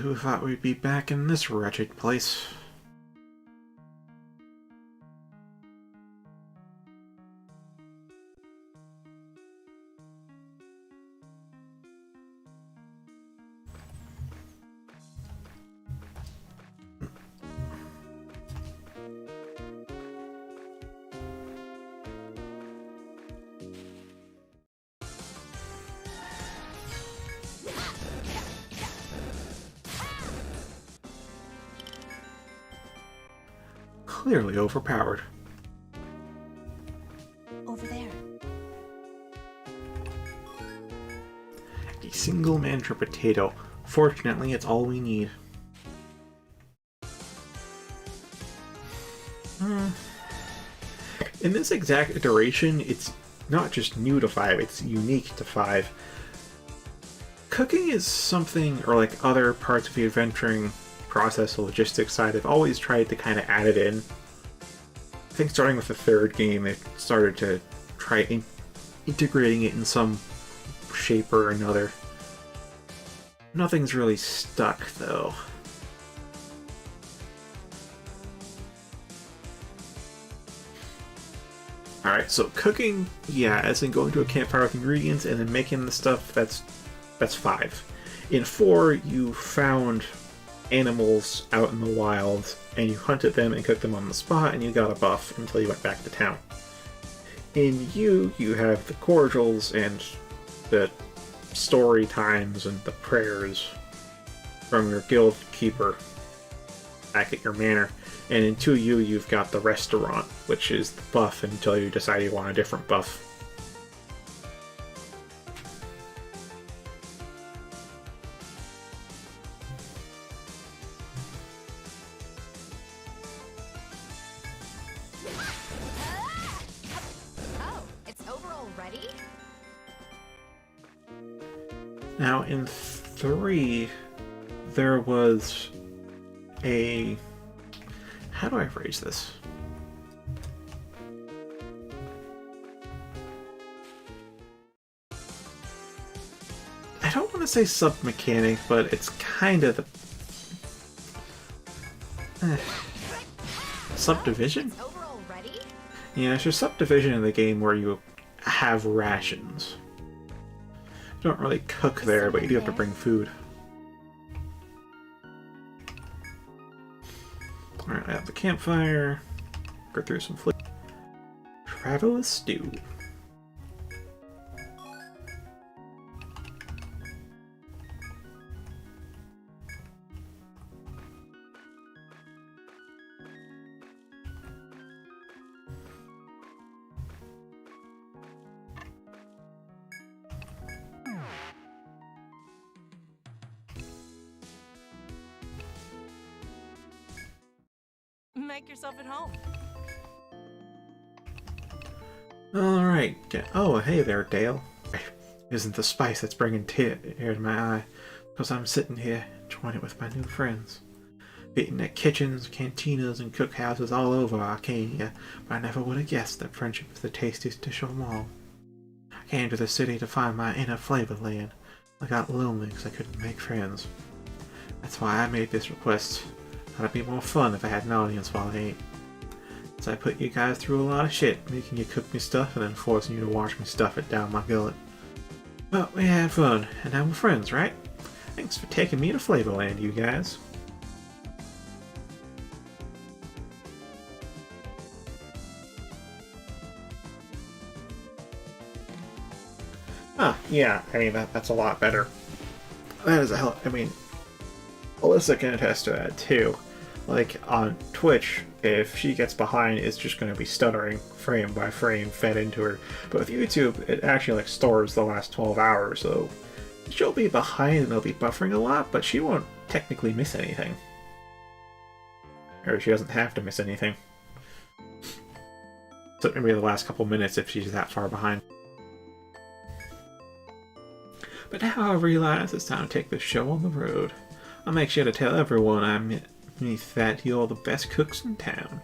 Who thought we'd be back in this wretched place? Clearly overpowered. Over there. A single manager potato. Fortunately, it's all we need. In this exact iteration, it's not just new to 5, it's unique to 5. Cooking is something, or like other parts of the adventuring process, the logistics side, they've always tried to kind of add it in. I think starting with the 3rd game, they started to try integrating it in some shape or another. Nothing's really stuck, though. Alright, so cooking, yeah, as in going to a campfire with ingredients and then making the stuff, that's 5. In 4, you found animals out in the wild, and you hunted them and cooked them on the spot, and you got a buff until you went back to town. In U, you have the cordials and the story times and the prayers from your guild keeper back at your manor. And in 2U, you've got the restaurant, which is the buff until you decide you want a different buff. Oh, it's over already? Now, in 3, there was a... How do I phrase this? I don't want to say sub-mechanic, but it's kind of the... Subdivision? It's over already? Yeah, there's a subdivision in the game where you have rations. You don't really cook there, but you do have to bring food. Alright, I have the campfire. Go through some flick. Traveler's stew. Make yourself at home. Alright. Oh, hey there, Dale. Isn't the spice that's bringing tear to my eye, because I'm sitting here enjoying it with my new friends. Eating at kitchens, cantinas, and cookhouses all over Arcadia, but I never would have guessed that friendship is the tastiest dish of them all. I came to the city to find my inner flavor land. I got lonely because I couldn't make friends. That's why I made this request. Thought it'd be more fun if I had an audience while I ate. So I put you guys through a lot of shit, making you cook me stuff and then forcing you to watch me stuff it down my gullet. But we had fun, and now we're friends, right? Thanks for taking me to Flavorland, you guys. Ah, yeah, I mean, that's a lot better. That is a hell... I mean, Alyssa can attest to that, too. Like, on Twitch, if she gets behind, it's just going to be stuttering frame by frame fed into her. But with YouTube, it actually, like, stores the last 12 hours, so she'll be behind and they'll be buffering a lot, but she won't technically miss anything. Or she doesn't have to miss anything. So maybe the last couple minutes if she's that far behind. But now I realize it's time to take this show on the road. I'll make sure to tell everyone that you're the best cooks in town.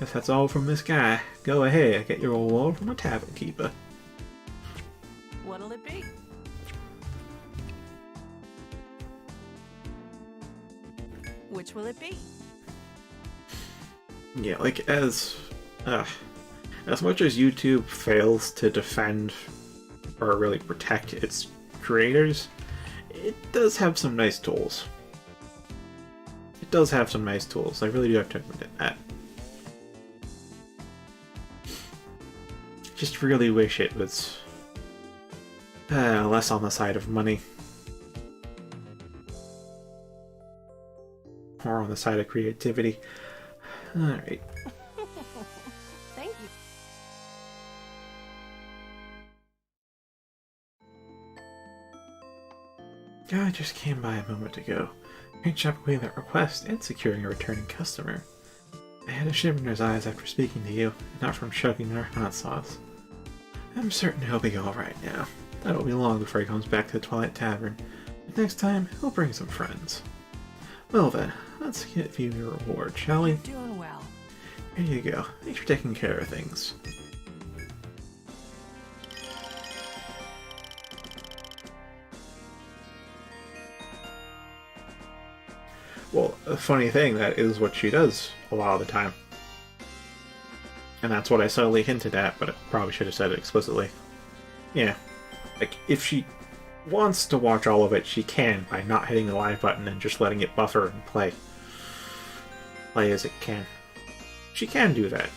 Guess that's all from this guy. Go ahead, get your reward from a tavern keeper. What'll it be? Which will it be? Yeah, like as much as YouTube fails to defend or really protect its creators, it does have some nice tools. It does have some nice tools. I really do have to admit that. Just really wish it was less on the side of money. Or on the side of creativity. Alright. Thank you. Guy just came by a moment ago. Great job awaiting that request and securing a returning customer. I had a shimmer in his eyes after speaking to you, and not from chugging our hot sauce. I'm certain he'll be alright now. That won't be long before he comes back to the Twilight Tavern. And next time, he'll bring some friends. Well then, let's give you your reward, shall we? You're doing well. Here you go. Thanks for taking care of things. Well, a funny thing, that is what she does a lot of the time. And that's what I subtly hinted at, but I probably should have said it explicitly. Yeah. Like, if she wants to watch all of it, she can by not hitting the live button and just letting it buffer and play. Play as it can. She can do that.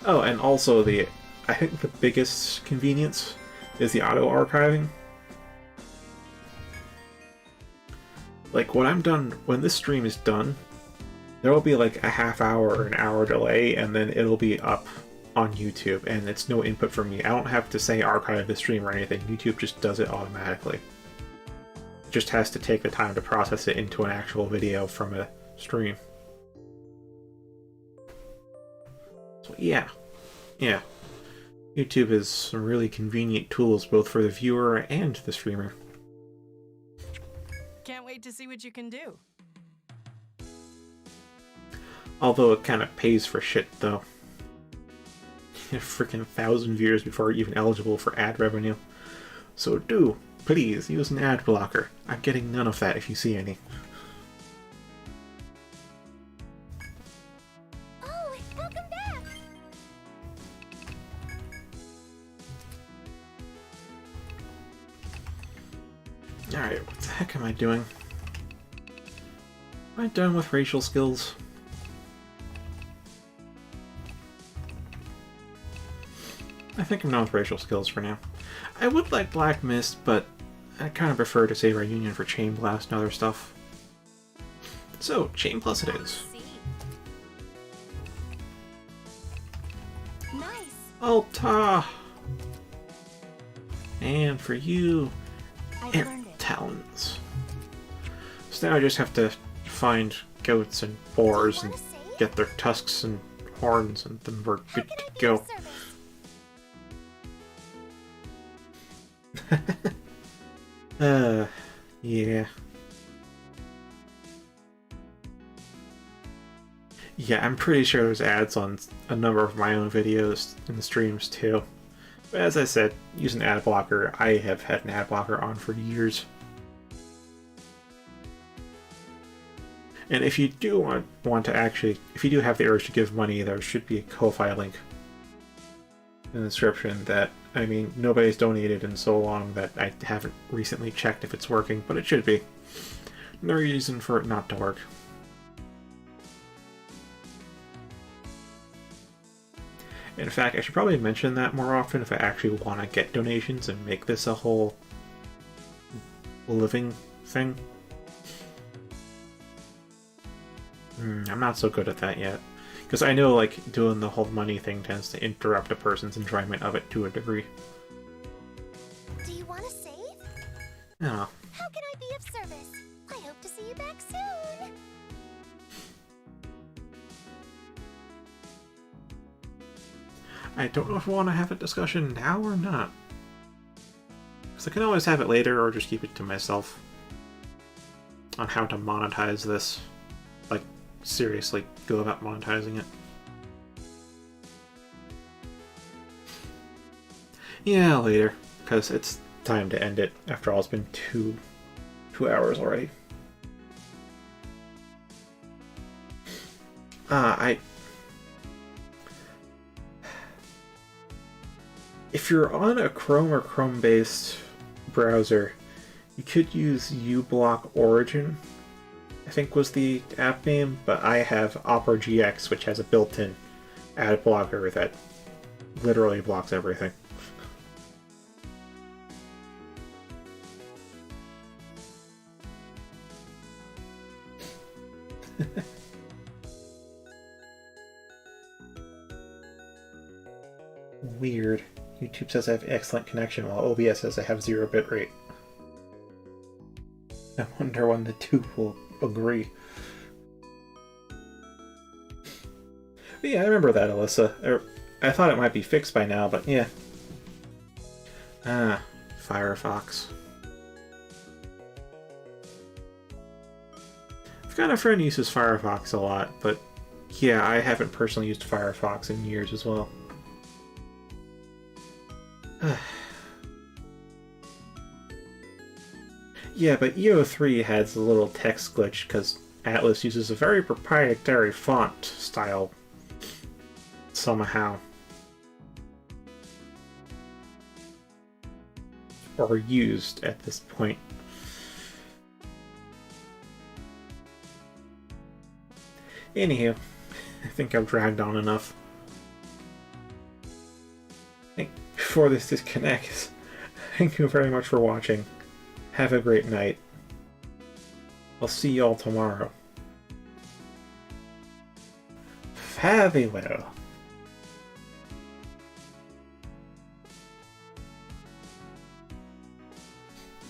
Oh, and also I think the biggest convenience is the auto-archiving. Like, when this stream is done, there will be like a half hour or an hour delay, and then it'll be up on YouTube, and it's no input from me. I don't have to say archive the stream or anything. YouTube just does it automatically. It just has to take the time to process it into an actual video from a stream. So yeah. YouTube has some really convenient tools both for the viewer and the streamer. Can't wait to see what you can do. Although it kind of pays for shit, though. Freaking 1,000 views before even eligible for ad revenue. So do, please, use an ad blocker. I'm getting none of that if you see any. Oh, welcome back! Alright, what the heck am I doing? Am I done with racial skills? I think I'm done with racial skills for now. I would like Black Mist, but I kind of prefer to save our union for Chain Blast and other stuff. So, Chain Plus it is. Nice! Alta! And for you, I've learned it. Talons. So now I just have to find goats and boars and Wanna save? get their tusks and horns, and then we're How good can to I be go. of service? Yeah. Yeah, I'm pretty sure there's ads on a number of my own videos in the streams too. But as I said, use an ad blocker. I have had an ad blocker on for years. And if you do want to actually, if you do have the urge to give money, there should be a Ko-Fi link in the description that, I mean, nobody's donated in so long that I haven't recently checked if it's working, but it should be. No reason for it not to work. In fact, I should probably mention that more often if I actually want to get donations and make this a whole living thing. I'm not so good at that yet. Because I know, like, doing the whole money thing tends to interrupt a person's enjoyment of it to a degree. Do you want to save? No. How can I be of service? I hope to see you back soon. I don't know if I want to have a discussion now or not. Because I can always have it later or just keep it to myself. On how to monetize this. Like, seriously go about monetizing it. Yeah, later. Because it's time to end it. After all, it's been two hours already. If you're on a Chrome or Chrome-based browser, you could use uBlock Origin, I think was the app name, but I have Opera GX, which has a built-in ad blocker that literally blocks everything. Weird. YouTube says I have excellent connection, while OBS says I have 0 bitrate. I wonder when the two will agree. But yeah, I remember that, Alyssa. I thought it might be fixed by now, but yeah. Ah, Firefox. I've got a friend who uses Firefox a lot, but yeah, I haven't personally used Firefox in years as well. Yeah, but EO3 has a little text glitch because Atlas uses a very proprietary font style somehow. Or used at this point. Anywho, I think I've dragged on enough. I think before this disconnects, thank you very much for watching. Have a great night. I'll see y'all tomorrow. Fare thee well.